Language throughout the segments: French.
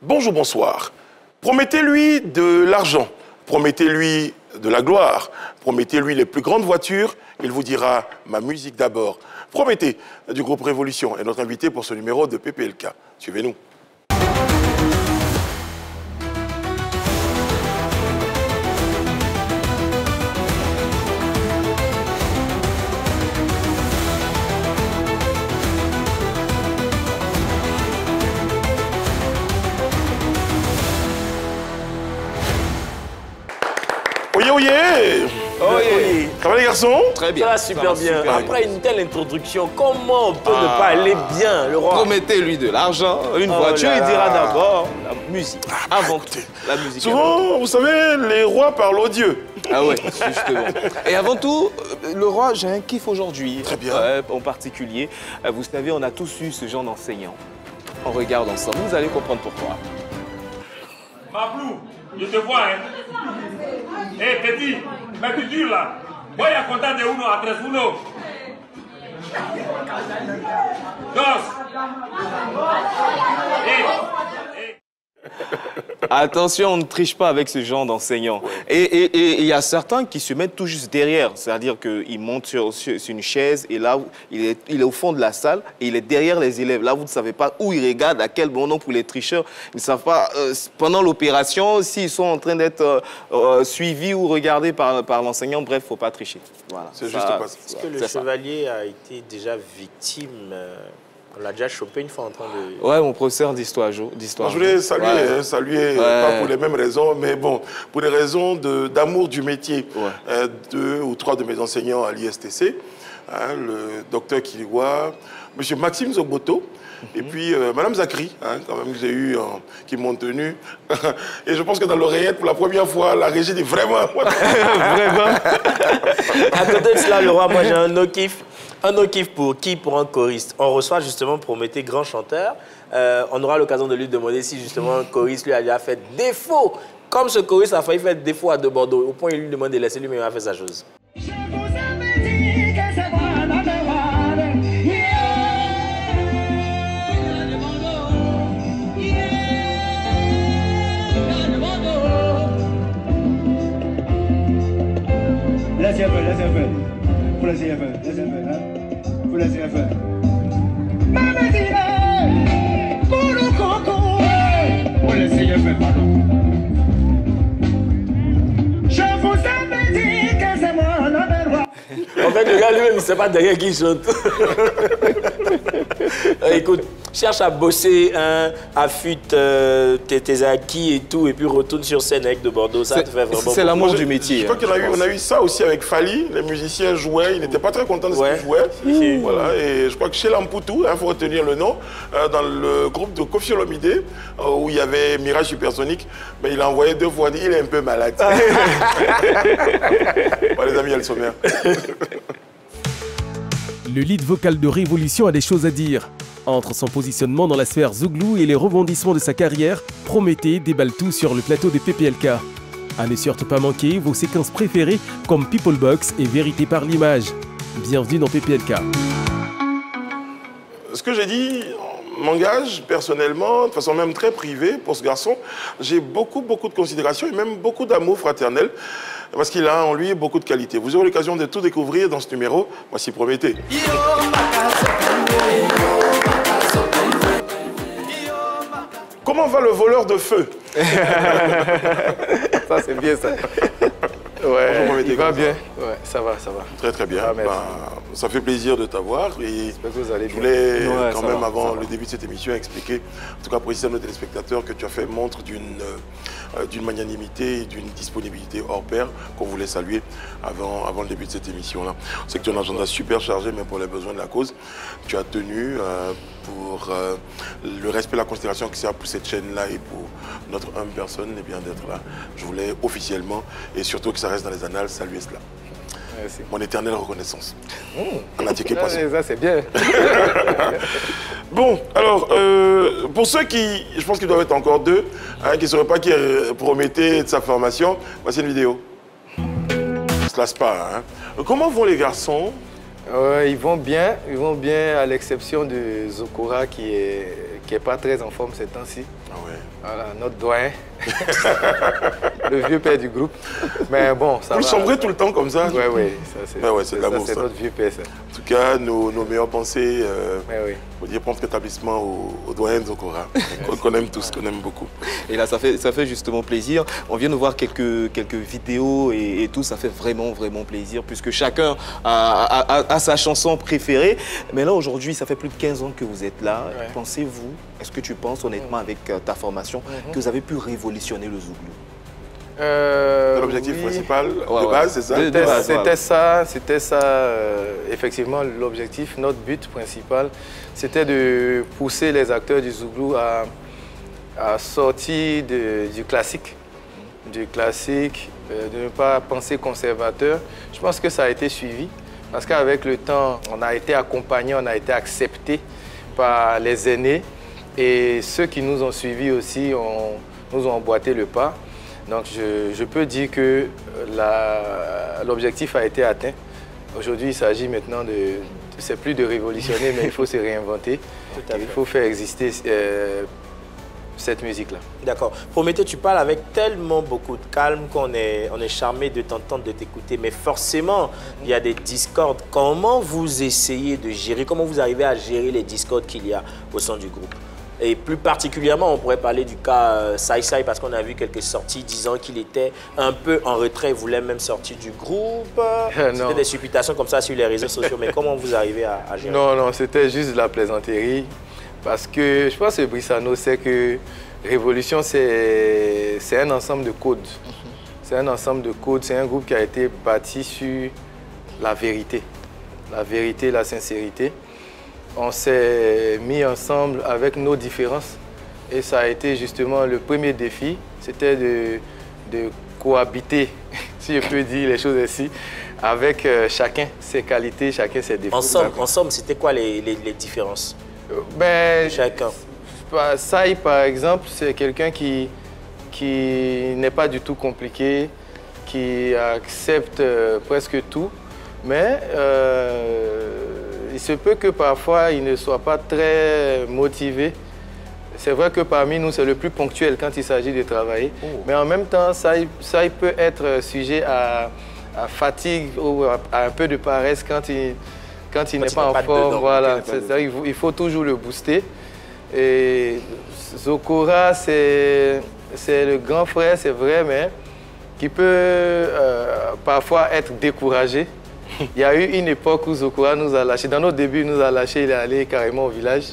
Bonjour, bonsoir. Promettez-lui de l'argent, promettez-lui de la gloire, promettez-lui les plus grandes voitures, il vous dira ma musique d'abord. Promettez du groupe Révolution est notre invité pour ce numéro de PPLK. Suivez-nous. Oyez, oyez! Oui. Ça va les garçons? Très bien. Ça va super bien. Après une telle introduction, comment on peut ne pas aller bien, le roi? Promettez-lui de l'argent, une voiture, il dira d'abord la musique. Avant tout, la musique. Souvent, vous savez, les rois parlent aux dieux. Ah ouais, justement. Et avant tout, le roi, j'ai un kiff aujourd'hui. Très bien. En particulier, vous savez, on a tous eu ce genre d'enseignant. On regarde ensemble, vous allez comprendre pourquoi. Mablou, je te vois, hein. Eh, petit, mais tu dures là. Voy a contar de 1 a 3, 1. 2. Attention, on ne triche pas avec ce genre d'enseignants. Et il y a certains qui se mettent tout juste derrière. C'est-à-dire qu'ils montent sur une chaise et là, il est au fond de la salle et il est derrière les élèves. Là, vous ne savez pas où ils regardent, à quel bon nom pour les tricheurs. Ils ne savent pas, pendant l'opération, s'ils sont en train d'être suivis ou regardés par l'enseignant. Bref, il ne faut pas tricher. Voilà. C'est juste pas ça. Est-ce que le chevalier a été déjà victime? On l'a déjà chopé une fois en train de... Ouais, mon professeur d'histoire. Je voulais saluer, saluer pas pour les mêmes raisons, mais bon, pour des raisons d'amour du métier. 2 ou 3 de mes enseignants à l'ISTC, le docteur Kiliwa, M. Maxime Zogboto, et puis Mme Zakri, quand même, que j'ai eu, qui m'ont tenu. Et je pense que dans l'oreillette, pour la première fois, la régie dit vraiment. Vraiment. À côté de cela, le roi, moi j'ai un no-kiff. Un no-kiff pour qui? Pour un choriste. On reçoit justement Prométhée, grand chanteur. On aura l'occasion de lui demander si justement un choriste lui a déjà fait défaut. Comme ce choriste a failli faire défaut à De Bordeaux, au point où il lui demande de laisser lui, mais il a fait sa chose. Je vous avais dit que c'est moi la mémoire. Laissez faire, laissez faire. Faut laisser faire, laissez faire, hein. Faut laisser faire. Maman dit, pour le coco. Faut laisser faire, pardon. Je vous avais dit que c'est moi la mémoire. En fait, le gars lui-même, il ne sait pas derrière qui il chante. Écoute, cherche à bosser, affûte tes acquis et tout, et puis retourne sur scène avec De Bordeaux. Ça te fait vraiment... C'est l'amour du métier. Je crois qu'on a eu ça aussi avec Fali. Les musiciens jouaient, ils n'étaient pas très contents de ce qu'ils jouaient. Voilà, et je crois que chez Lampoutou, il faut retenir le nom, dans le groupe de Koffi Olomide, où il y avait Mirage Supersonique, mais il a envoyé 2 fois, il est un peu malade. Bon, les amis, il y a le sommaire. Le lead vocal de Révolution a des choses à dire. Entre son positionnement dans la sphère Zouglou et les rebondissements de sa carrière, Prométhée déballe tout sur le plateau de PPLK. À ne surtout pas manquer vos séquences préférées comme People Box et Vérité par l'image. Bienvenue dans PPLK. Ce que j'ai dit m'engage personnellement, de façon même très privée pour ce garçon. J'ai beaucoup de considération et même beaucoup d'amour fraternel parce qu'il a en lui beaucoup de qualités. Vous aurez l'occasion de tout découvrir dans ce numéro. Voici Prométhée. Comment va le voleur de feu? Ça, c'est bien, ça. Ouais, bonjour, Prométhée, il va comment bien. Ouais, ça va, ça va. Très, très bien. Ah, merci. Ça fait plaisir de t'avoir. Et J'espère que vous allez je bien. voulais Ouais, quand ça même, va, avant ça va. le début de cette émission, expliquer, en tout cas préciser à nos téléspectateurs, que tu as fait montre d'une magnanimité et d'une disponibilité hors pair qu'on voulait saluer avant le début de cette émission-là. On sait que tu as un agenda super chargé, mais pour les besoins de la cause, tu as tenu pour le respect et la considération que c'est pour cette chaîne-là et pour notre humble personne, eh bien d'être là. Je voulais officiellement, et surtout que ça reste dans les annales, saluer cela. Merci. Mon éternelle reconnaissance. En atiqué poisson. Ça, c'est bien. Bon, alors, pour ceux qui, je pense qu'il doivent être encore 2, qui ne sauraient pas qui est Prométhée de sa formation, voici une vidéo. Ça se lasse pas, hein. Comment vont les garçons? Ils vont bien, à l'exception de Zokora qui est pas très en forme ces temps-ci. Ah ouais. Voilà, notre doyen. Le vieux père du groupe. Mais bon, ça Vous va. chambrez tout le temps comme ça? Oui, oui. C'est de l'amour, C'est ça. notre vieux père, ça. En tout cas, nos meilleures pensées, Oui. faut dire prompt rétablissement au doyen Zokora, qu'on aime tous, qu'on aime beaucoup. Et là, ça fait justement plaisir. On vient de voir quelques vidéos et tout, ça fait vraiment, vraiment plaisir puisque chacun a sa chanson préférée. Mais là, aujourd'hui, ça fait plus de 15 ans que vous êtes là. Ouais. Pensez-vous, est-ce que tu penses honnêtement avec ta formation que vous avez pu révolutionner le Zouglou? C'est l'objectif principal de base, c'est ça? C'était ça, effectivement, l'objectif. Notre but principal, c'était de pousser les acteurs du Zouglou à sortir du classique. De ne pas penser conservateur. Je pense que ça a été suivi parce qu'avec le temps, on a été accompagné, on a été accepté par les aînés et ceux qui nous ont suivis aussi nous ont emboîté le pas. Donc je peux dire que l'objectif a été atteint. Aujourd'hui, il s'agit maintenant c'est plus de révolutionner, mais il faut se réinventer. Il faut faire exister cette musique-là. D'accord. Prométhée, tu parles avec tellement beaucoup de calme qu'on est charmé de t'entendre, de t'écouter. Mais forcément, il y a des discordes. Comment vous essayez de gérer, comment vous arrivez à gérer les discordes qu'il y a au sein du groupe? Et plus particulièrement, on pourrait parler du cas Sai Sai parce qu'on a vu quelques sorties disant qu'il était un peu en retrait, il voulait même sortir du groupe. C'était des supputations comme ça sur les réseaux sociaux. Mais comment vous arrivez à gérer? Non, c'était juste de la plaisanterie. Parce que je pense que Brissano sait que Révolution, c'est un ensemble de codes. C'est un ensemble de codes, c'est un groupe qui a été bâti sur la vérité, la sincérité. On s'est mis ensemble avec nos différences et ça a été justement le premier défi, c'était de cohabiter, si je peux dire les choses ainsi, avec chacun ses qualités, chacun ses défauts. Ensemble, c'était quoi les différences? Chacun. Sai, par exemple, c'est quelqu'un qui n'est pas du tout compliqué, qui accepte presque tout, mais il se peut que parfois il ne soit pas très motivé. C'est vrai que parmi nous, c'est le plus ponctuel quand il s'agit de travailler, mais en même temps, Sai peut être sujet à fatigue ou à un peu de paresse quand il n'est pas en forme. Voilà. Il faut toujours le booster. Et Zokora, c'est le grand frère, c'est vrai, mais qui peut parfois être découragé. Il y a eu une époque où Zokora nous a lâchés. Dans nos débuts, il nous a lâchés, il est allé carrément au village.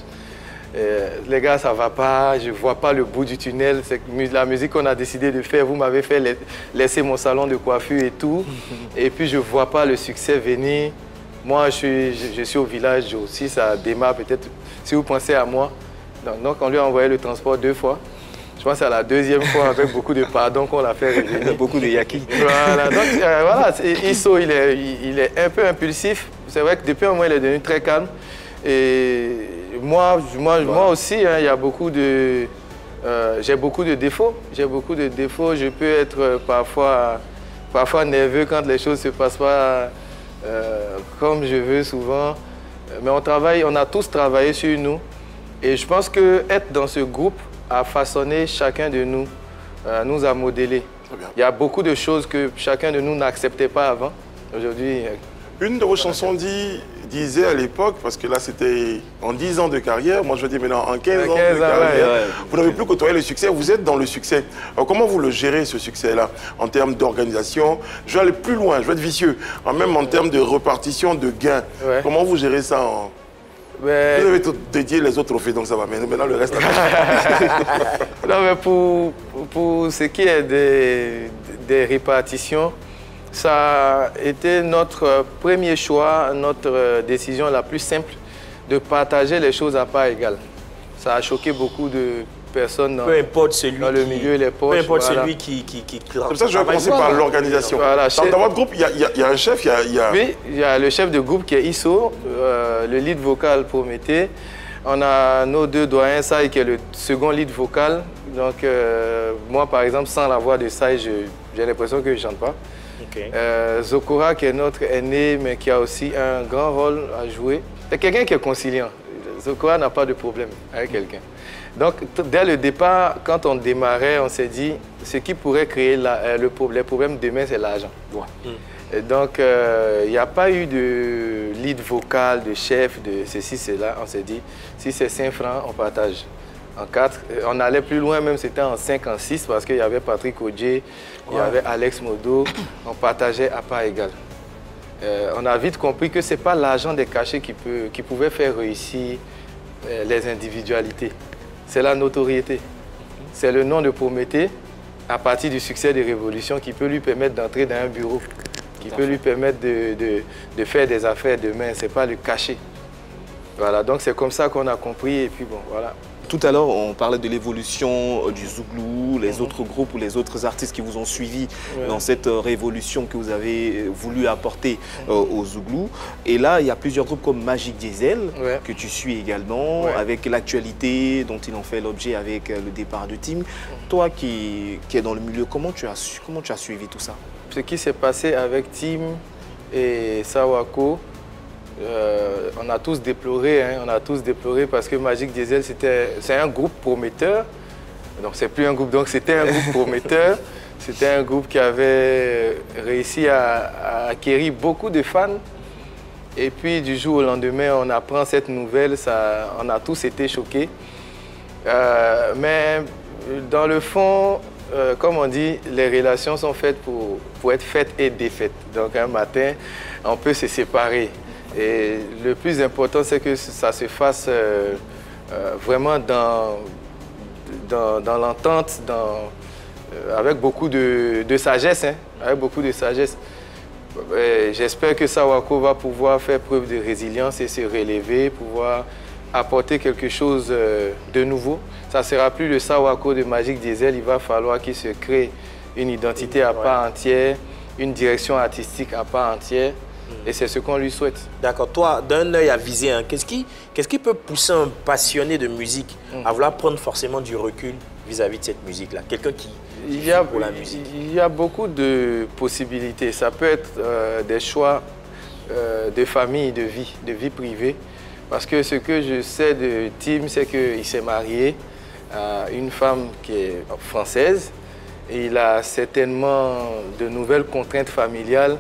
Les gars, ça ne va pas, je ne vois pas le bout du tunnel. La musique qu'on a décidé de faire, vous m'avez fait laisser mon salon de coiffure et tout. Et puis, je ne vois pas le succès venir. Moi, je suis au village aussi, ça démarre peut-être, si vous pensez à moi. Donc, on lui a envoyé le transport 2 fois. Je pense que c'est la 2e fois avec beaucoup de pardon qu'on l'a fait revenir. Beaucoup de yaki. Voilà, donc voilà, Isso, il est un peu impulsif. C'est vrai que depuis un mois, il est devenu très calme. Et moi aussi, hein, il y a beaucoup de... j'ai beaucoup de défauts. Je peux être parfois nerveux quand les choses ne se passent pas comme je veux souvent. Mais on a tous travaillé sur nous. Et je pense qu'être dans ce groupe a façonné chacun de nous, nous a modélé. Il y a beaucoup de choses que chacun de nous n'acceptait pas avant. Aujourd'hui... Une de vos chansons disait à l'époque, parce que là c'était en 10 ans de carrière, moi je dis maintenant en 15 ans de carrière, vous n'avez plus côtoyé le succès, vous êtes dans le succès. Alors comment vous le gérez ce succès-là en termes d'organisation? Je vais aller plus loin, je vais être vicieux, même en termes de répartition de gains. Comment vous gérez ça Vous avez tout dédié les autres trophées, donc ça va. Maintenant, le reste... Non, mais pour ce qui est des répartitions, ça a été notre premier choix, notre décision la plus simple, de partager les choses à part égale. Ça a choqué beaucoup de personnes dans le milieu et les poches. Peu importe celui qui Comme ça, je vais commencer par l'organisation. Voilà, dans votre groupe, il y a un chef, Oui, il y a le chef de groupe qui est Isso, le lead vocal Prométhée. On a nos 2 doyens, Sai qui est le second lead vocal. Donc moi, par exemple, sans la voix de Sai, j'ai l'impression que je ne chante pas. Zokora qui est notre aîné, mais qui a aussi un grand rôle à jouer. C'est quelqu'un qui est conciliant. Zokora n'a pas de problème avec quelqu'un. Donc, dès le départ, quand on démarrait, on s'est dit, ce qui pourrait créer les problèmes demain, c'est l'argent. Et donc, il n'y a pas eu de lead vocal, de chef, de ceci, cela. On s'est dit, si c'est 5 francs, on partage en 4. On allait plus loin, même c'était en 5, en 6, parce qu'il y avait Patrick Odje, il y avait Alex Modo. On partageait à part égale. On a vite compris que ce n'est pas l'argent des cachets qui pouvait faire réussir les individualités. C'est la notoriété. C'est le nom de Prométhée, à partir du succès des révolutions, qui peut lui permettre d'entrer dans un bureau, qui peut lui permettre de faire des affaires demain. Ce n'est pas le cachet. Voilà, donc c'est comme ça qu'on a compris et puis bon, voilà. Tout à l'heure, on parlait de l'évolution du Zouglou, les autres groupes ou les autres artistes qui vous ont suivi dans cette révolution que vous avez voulu apporter au Zouglou. Et là, il y a plusieurs groupes comme Magic Diesel, que tu suis également, avec l'actualité dont ils ont fait l'objet avec le départ de Tim. Toi qui es dans le milieu, comment tu as suivi tout ça? Ce qui s'est passé avec Tim et Sawako, on a tous déploré, parce que Magic Diesel, c'est un groupe prometteur. Donc, c'est plus un groupe, donc c'était un groupe prometteur. C'était un groupe qui avait réussi à acquérir beaucoup de fans. Et puis, du jour au lendemain, on apprend cette nouvelle, on a tous été choqués. Mais dans le fond, comme on dit, les relations sont faites pour être faites et défaites. Donc, un matin, on peut se séparer. Et le plus important, c'est que ça se fasse vraiment dans l'entente, avec beaucoup de sagesse. Avec beaucoup de sagesse. J'espère que Sawako va pouvoir faire preuve de résilience et se relever, pouvoir apporter quelque chose de nouveau. Ça ne sera plus le Sawako de Magic Diesel, il va falloir qu'il se crée une identité à part entière, une direction artistique à part entière. Et c'est ce qu'on lui souhaite. D'accord. Toi, d'un œil avisé, qu'est-ce qui peut pousser un passionné de musique à vouloir prendre forcément du recul vis-à-vis de cette musique-là? Quelqu'un qui fait pour la musique. Il y a beaucoup de possibilités. Ça peut être des choix de famille, de vie privée. Parce que ce que je sais de Tim, c'est qu'il s'est marié à une femme qui est française. Et il a certainement de nouvelles contraintes familiales.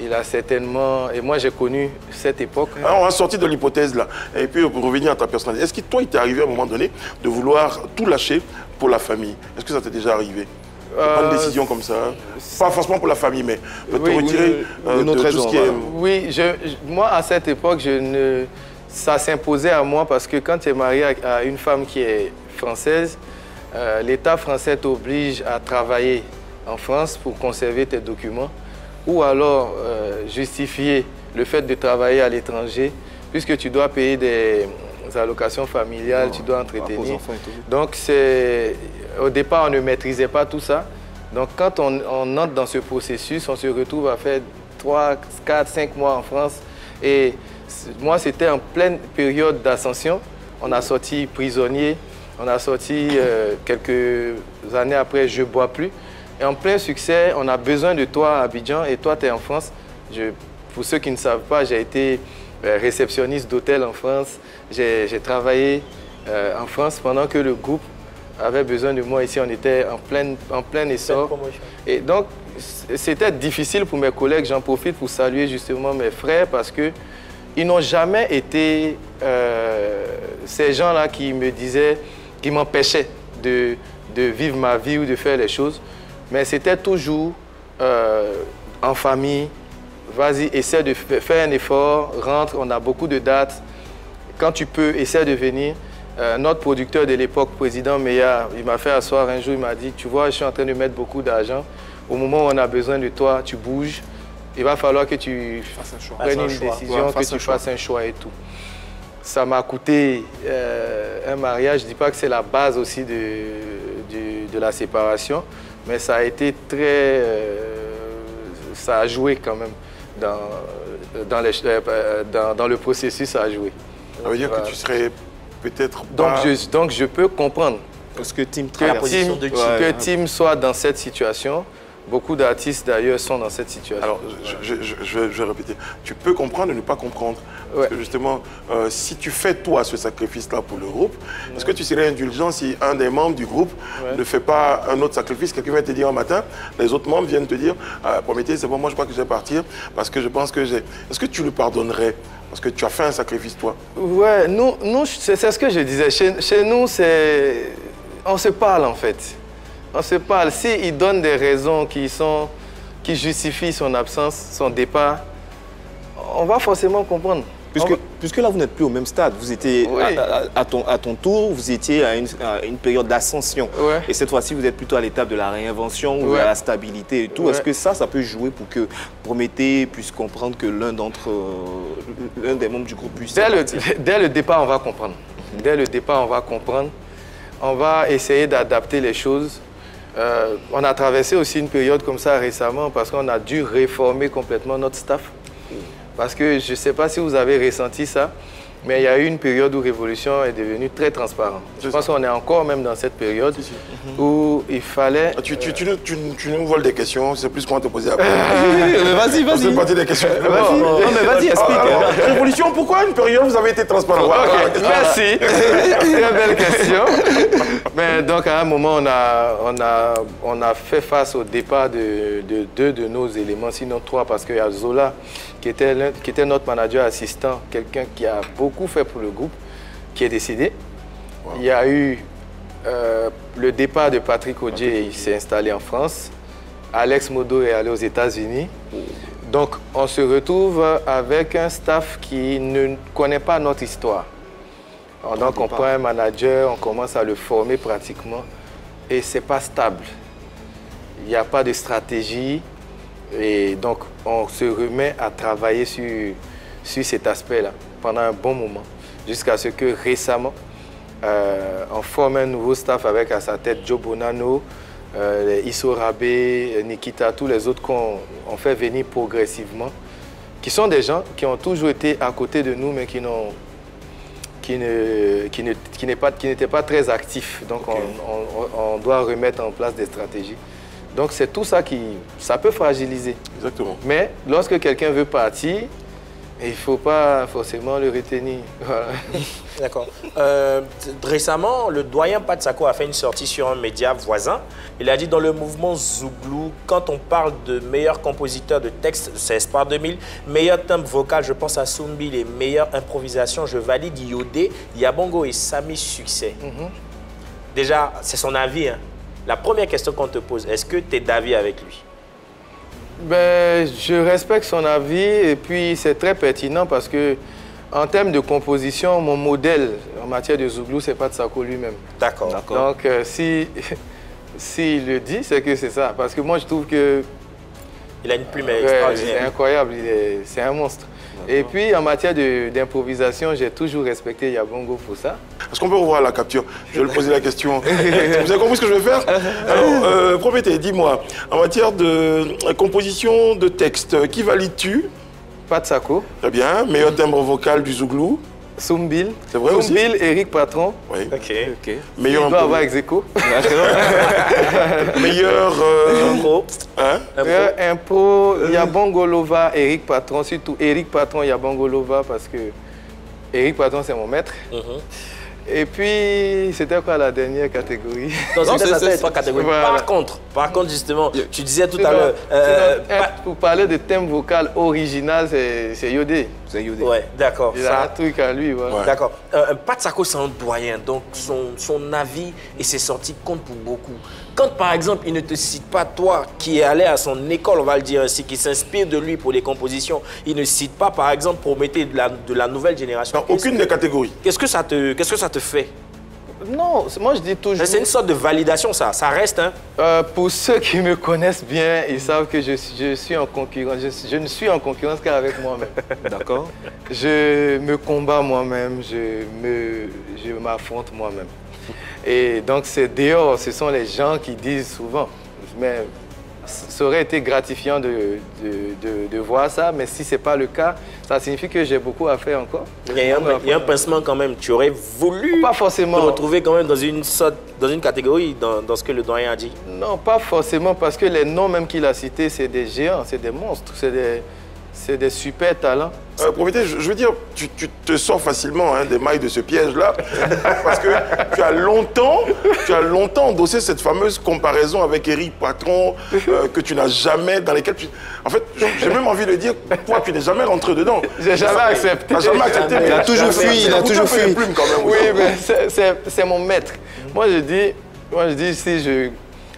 Il a certainement... Et moi, j'ai connu cette époque. Alors, on va sortir de l'hypothèse là. Et puis, pour revenir à ta personnalité, est-ce que toi, il t'est arrivé à un moment donné de vouloir tout lâcher pour la famille? Est-ce que ça t'est déjà arrivé? Pas une décision comme ça, pas forcément pour la famille, mais te retirer de tout ce qui est... Oui, moi, à cette époque, ça s'imposait à moi parce que quand tu es marié à une femme qui est française, l'État français t'oblige à travailler en France pour conserver tes documents. Ou alors justifier le fait de travailler à l'étranger, puisque tu dois payer des allocations familiales, tu dois entretenir. Donc, au départ, on ne maîtrisait pas tout ça. Donc, quand on entre dans ce processus, on se retrouve à faire 3, 4, 5 mois en France. Et moi, c'était en pleine période d'ascension. On a sorti Prisonnier, on a sorti quelques années après Je bois plus. Et en plein succès, on a besoin de toi à Abidjan et toi, tu es en France. Pour ceux qui ne savent pas, j'ai été réceptionniste d'hôtel en France. J'ai travaillé en France pendant que le groupe avait besoin de moi ici. On était en plein essor. Et donc, c'était difficile pour mes collègues. J'en profite pour saluer justement mes frères parce qu'ils n'ont jamais été ces gens-là qui me disaient, qui m'empêchaient de vivre ma vie ou de faire les choses. Mais c'était toujours en famille. Vas-y, essaie de faire un effort, rentre, on a beaucoup de dates. Quand tu peux, essaie de venir. Notre producteur de l'époque, président Meya, il m'a fait asseoir un jour, il m'a dit, tu vois, je suis en train de mettre beaucoup d'argent. Au moment où on a besoin de toi, tu bouges. Il va falloir que tu prennes une décision, que tu fasses un choix et tout. Ça m'a coûté un mariage. Je ne dis pas que c'est la base aussi de la séparation. Mais ça a été très... ça a joué quand même. Dans le processus, ça a joué. Ça veut dire que tu serais peut-être pas... Donc je peux comprendre parce que Tim soit dans cette situation Beaucoup d'artistes d'ailleurs sont dans cette situation. Alors, je vais répéter. Tu peux comprendre et ne pas comprendre. Parce que justement, si tu fais toi ce sacrifice-là pour le groupe, est-ce que tu serais indulgent si un des membres du groupe ne fait pas un autre sacrifice? Quelqu'un vient te dire un matin, les autres membres viennent te dire, Prométhée, c'est bon, moi je crois que je vais partir parce que je pense que j'ai... Est-ce que tu le pardonnerais? Parce que tu as fait un sacrifice, toi. Ouais, nous c'est ce que je disais. Chez nous, on se parle en fait. On se parle. S'il donne des raisons qui justifient son absence, son départ, on va forcément comprendre. Puisque là, vous n'êtes plus au même stade. Vous étiez à ton tour, vous étiez à une période d'ascension. Ouais. Et cette fois-ci, vous êtes plutôt à l'étape de la réinvention ou à la stabilité et tout. Est-ce que ça peut jouer pour que Prométhée puisse comprendre que l'un des membres du groupe puisse... Dès le départ, on va comprendre. Dès le départ, on va comprendre. On va essayer d'adapter les choses. On a traversé aussi une période comme ça récemment parce qu'on a dû réformer complètement notre staff. Parce que je ne sais pas si vous avez ressenti ça, mais il y a eu une période où Révolution est devenue très transparente. Je pense qu'on est encore même dans cette période où il fallait... Tu nous voles des questions, c'est plus qu'on va te poser après. Vas-y. C'est parti des questions. Non, mais vas-y, explique. Révolution, pourquoi une période vous avez été transparent? Merci. Très belle question. Mais donc, à un moment, on a fait face au départ de deux de nos éléments, sinon trois, parce qu'il y a Zola, qui était notre manager assistant, quelqu'un qui a beaucoup fait pour le groupe, qui est décédé. Wow. Il y a eu le départ de Patrick Odje, il s'est installé en France. Alex Modo est allé aux États-Unis. Donc, on se retrouve avec un staff qui ne connaît pas notre histoire. Donc, on prend un manager, on commence à le former pratiquement et ce n'est pas stable. Il n'y a pas de stratégie et donc, on se remet à travailler sur cet aspect-là pendant un bon moment jusqu'à ce que récemment, on forme un nouveau staff avec à sa tête Joe Bonanno, Isso Rabé, Nikita, tous les autres qu'on fait venir progressivement, qui sont des gens qui ont toujours été à côté de nous, mais qui n'étaient pas très actifs. Donc, on doit remettre en place des stratégies. Donc, c'est tout ça ça peut fragiliser. Exactement. Mais lorsque quelqu'un veut partir, il ne faut pas forcément le retenir. Voilà. D'accord. Récemment, le doyen Patsako a fait une sortie sur un média voisin. Il a dit dans le mouvement Zouglou, quand on parle de meilleurs compositeurs de textes, c'est Espoir 2000, meilleur timbre vocal, je pense à Soumbi, les meilleures improvisations, je valide Yodé, Yabongo et Sami Succès. Déjà, c'est son avis. Hein. La première question qu'on te pose, est-ce que tu es d'avis avec lui? Ben, je respecte son avis et puis c'est très pertinent parce que en termes de composition, mon modèle en matière de Zouglou, c'est Patsako lui-même. D'accord. Donc, s'il le dit, c'est que c'est ça. Parce que moi, je trouve que... Il a une plume extraordinaire. C'est incroyable, c'est un monstre. Et puis, en matière d'improvisation, j'ai toujours respecté Yabongo pour ça. Est-ce qu'on peut revoir la capture? Je vais lui poser la question. Vous avez compris ce que je vais faire? Alors, Prométhée, dis-moi, en matière de composition de texte, qui valides-tu? Patsako. Très bien. Meilleur timbre vocal du Zouglou? Soumbil. C'est vrai aussi? Soumbil, Eric Patron. Oui. Ok. Meilleur il doit avoir ex aequo. Meilleur impro. Hein? Impro, Yabongolova, Eric Patron. Surtout Eric Patron, Yabongolova, parce que Eric Patron, c'est mon maître. Et puis, c'était quoi la dernière catégorie? Non, c'est pas catégorie. Voilà. Par contre, justement, tu disais tout à l'heure... Pour parler de thème vocal original, c'est Yodé. C'est Yodé. Ouais, d'accord. Il a un truc à lui. Voilà. Ouais. D'accord. Patsako, c'est un doyen, donc son avis et ses sorties comptent pour beaucoup. Quand, par exemple, il ne te cite pas, toi, qui est allé à son école, on va le dire ainsi, qui s'inspire de lui pour les compositions, il ne cite pas, par exemple, Prométhée de la nouvelle génération. Dans aucune des catégories. Qu'est-ce que ça te fait? Non, moi je dis toujours... C'est une sorte de validation, ça reste. Hein? Pour ceux qui me connaissent bien, ils savent que je suis en concurrence. Je ne suis en concurrence qu'avec moi-même. D'accord. Je me combats moi-même, je m'affronte moi-même. Et donc c'est dehors, ce sont les gens qui disent souvent. Mais ça aurait été gratifiant de voir ça, mais si ce n'est pas le cas, ça signifie que j'ai beaucoup à faire encore. Il y a un pincement quand même. Tu aurais voulu pas forcément te retrouver quand même dans une sorte dans une catégorie, dans ce que le doyen a dit? Non, pas forcément, parce que les noms même qu'il a cités, c'est des géants, c'est des monstres, c'est des super talents. Prométhée, je veux dire, tu te sors facilement des mailles de ce piège-là, parce que tu as longtemps endossé cette fameuse comparaison avec Eric Patron, que tu n'as jamais, dans lesquelles tu... En fait, j'ai même envie de dire, toi, tu n'es jamais rentré dedans. J'ai jamais accepté. Tu n'as jamais accepté. Il a toujours fui, il a toujours fui. Oui, mais c'est mon maître. Moi, je dis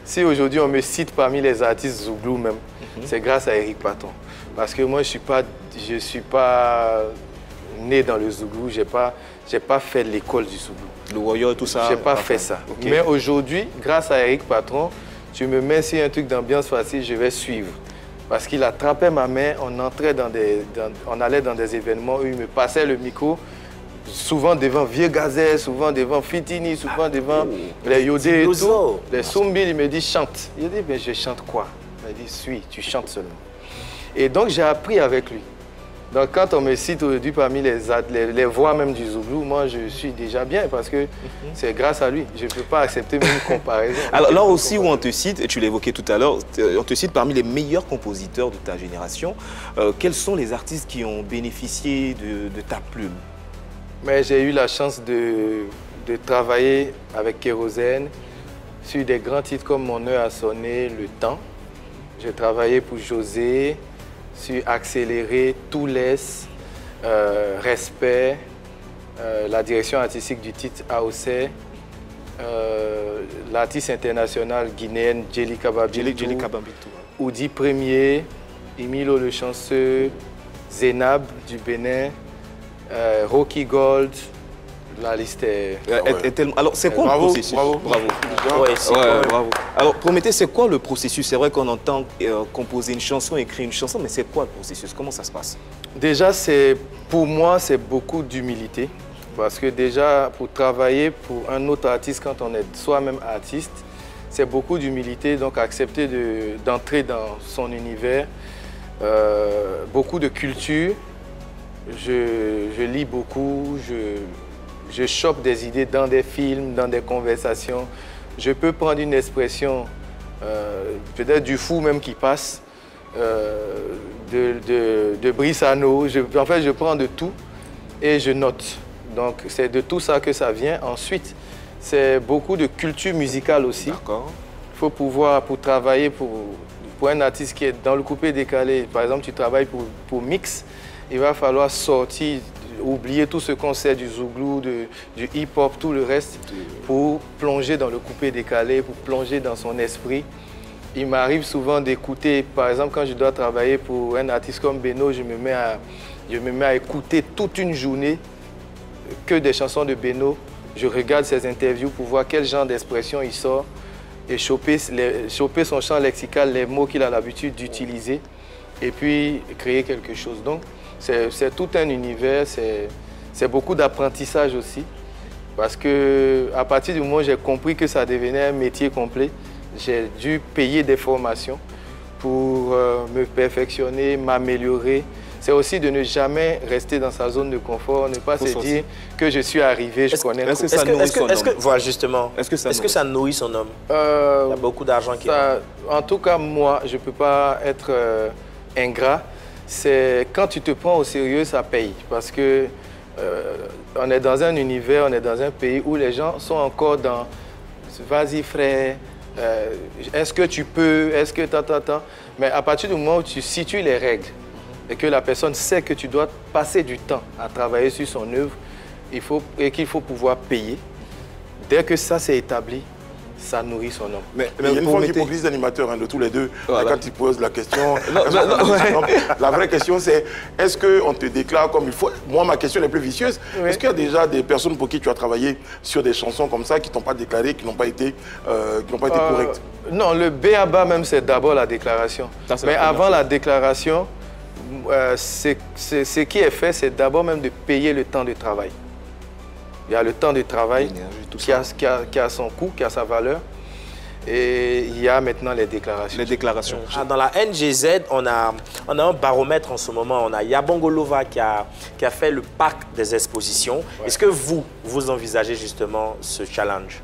si aujourd'hui on me cite parmi les artistes Zouglou même, c'est grâce à Eric Patron. Parce que moi, je suis pas né dans le Zouglou, j'ai pas fait l'école du Zouglou. Le warrior et tout ça? J'ai pas fait ça. Okay. Mais aujourd'hui, grâce à Eric Patron, tu me mets sur un truc d'ambiance facile, je vais suivre. Parce qu'il attrapait ma main, on allait dans des événements où il me passait le micro, souvent devant Vieux Gazelle, souvent devant Fitini, souvent devant les Yodé et tout. Les Soumbil, il me dit chante. Il dit, mais je chante quoi? Il dit, suis, tu chantes seulement. Et donc, j'ai appris avec lui. Donc, quand on me cite aujourd'hui parmi les voix même du Zouglou, moi, je suis déjà bien parce que c'est grâce à lui. Je ne peux pas accepter même une comparaison. Alors, là aussi où on te cite, et tu l'évoquais tout à l'heure, on te cite parmi les meilleurs compositeurs de ta génération. Quels sont les artistes qui ont bénéficié de ta plume? Mais j'ai eu la chance de travailler avec Kérosène sur des grands titres comme Mon heure a sonné, Le Temps. J'ai travaillé pour José, sur Accéléré, Tout laisse, Respect, la direction artistique du titre AOC, l'artiste internationale guinéenne Djelika Babitou, Oudi Premier, Emilio Le Chanceux, Zénab du Bénin, Rocky Gold, la liste est... Alors, c'est quoi le processus? Bravo. Bravo. Alors, Prométhée, c'est quoi le processus? C'est vrai qu'on entend composer une chanson, écrire une chanson, mais c'est quoi le processus? Comment ça se passe? Déjà, pour moi, c'est beaucoup d'humilité. Parce que déjà, pour travailler pour un autre artiste, quand on est soi-même artiste, c'est beaucoup d'humilité, donc accepter d'entrer dans son univers. Beaucoup de culture. Je lis beaucoup, je chope des idées dans des films, dans des conversations. Je peux prendre une expression, peut-être du fou même qui passe, de Brissano. En fait, je prends de tout et je note. Donc, c'est de tout ça que ça vient. Ensuite, c'est beaucoup de culture musicale aussi. D'accord. Il faut pouvoir, pour travailler pour un artiste qui est dans le coupé décalé, par exemple, tu travailles pour Mix, il va falloir sortir, oublier tout ce qu'on sait du Zouglou, du hip-hop, tout le reste, pour plonger dans le coupé décalé, pour plonger dans son esprit. Il m'arrive souvent d'écouter, par exemple, quand je dois travailler pour un artiste comme Beno, je me mets à écouter toute une journée que des chansons de Beno. Je regarde ses interviews pour voir quel genre d'expression il sort et choper son champ lexical, les mots qu'il a l'habitude d'utiliser, et puis créer quelque chose. Donc, c'est tout un univers, c'est beaucoup d'apprentissage aussi. Parce qu'à partir du moment où j'ai compris que ça devenait un métier complet, j'ai dû payer des formations pour me perfectionner, m'améliorer. C'est aussi de ne jamais rester dans sa zone de confort, ne pas se dire que je suis arrivé, je connais. Est-ce que ça nourrit son homme? Voilà, justement. Est-ce que ça nourrit son homme? Il y a beaucoup d'argent qui est... En tout cas, moi, je ne peux pas être ingrat. C'est quand tu te prends au sérieux, ça paye. Parce que on est dans un univers, on est dans un pays où les gens sont encore dans « vas-y frère, est-ce que tu peux, est-ce que ta. » Mais à partir du moment où tu situes les règles et que la personne sait que tu dois passer du temps à travailler sur son œuvre et qu'il faut pouvoir payer, dès que ça s'est établi, ça nourrit son homme. Mais il y a une forme d'hypocrisie d'animateur de tous les deux. Voilà. Quand ils posent la question, la vraie question c'est, est-ce qu'on te déclare comme il faut? Moi, ma question est plus vicieuse. Oui. Est-ce qu'il y a déjà des personnes pour qui tu as travaillé sur des chansons comme ça qui ne t'ont pas déclaré, qui n'ont pas été correctes? Non, le B.A.B.A. même, c'est d'abord la déclaration. Mais avant la déclaration, ce qui est fait, c'est d'abord même de payer le temps de travail. Il y a le temps de travail qui a son coût, qui a sa valeur. Et il y a maintenant les déclarations. Les déclarations. Dans la NGZ, on a un baromètre en ce moment. On a Yabongolova qui a fait le pack des expositions. Ouais. Est-ce que vous envisagez justement ce challenge?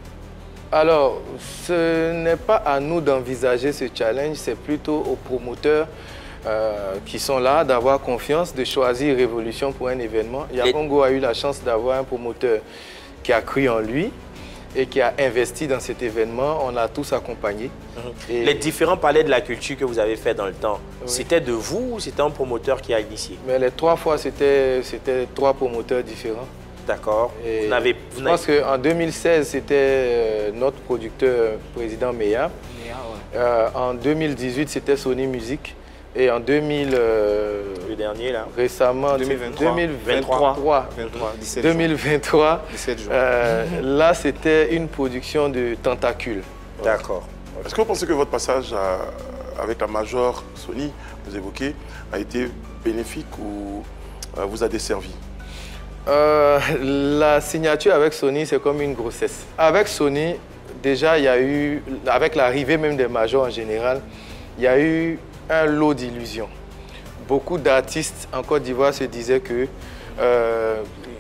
Alors, ce n'est pas à nous d'envisager ce challenge, c'est plutôt aux promoteurs qui sont là, d'avoir confiance, de choisir Révolution pour un événement. Yapongo a eu la chance d'avoir un promoteur qui a cru en lui et qui a investi dans cet événement. On l'a tous accompagné. Et les différents palais de la culture que vous avez fait dans le temps, c'était de vous ou c'était un promoteur qui a initié? Mais les 3 fois, c'était 3 promoteurs différents. D'accord. Je pense qu'en 2016, c'était notre producteur, président Meya. En 2018, c'était Sony Music. Et en 2000... le dernier, là. Récemment, 2023. 17 jours. Là, c'était une production de Tentacule. D'accord. Est-ce que vous pensez que votre passage avec la major Sony, vous évoquez, a été bénéfique ou vous a desservi? La signature avec Sony, c'est comme une grossesse. Avec Sony, déjà, il y a eu, avec l'arrivée même des majors en général, il y a eu un lot d'illusions. Beaucoup d'artistes en Côte d'Ivoire se disaient que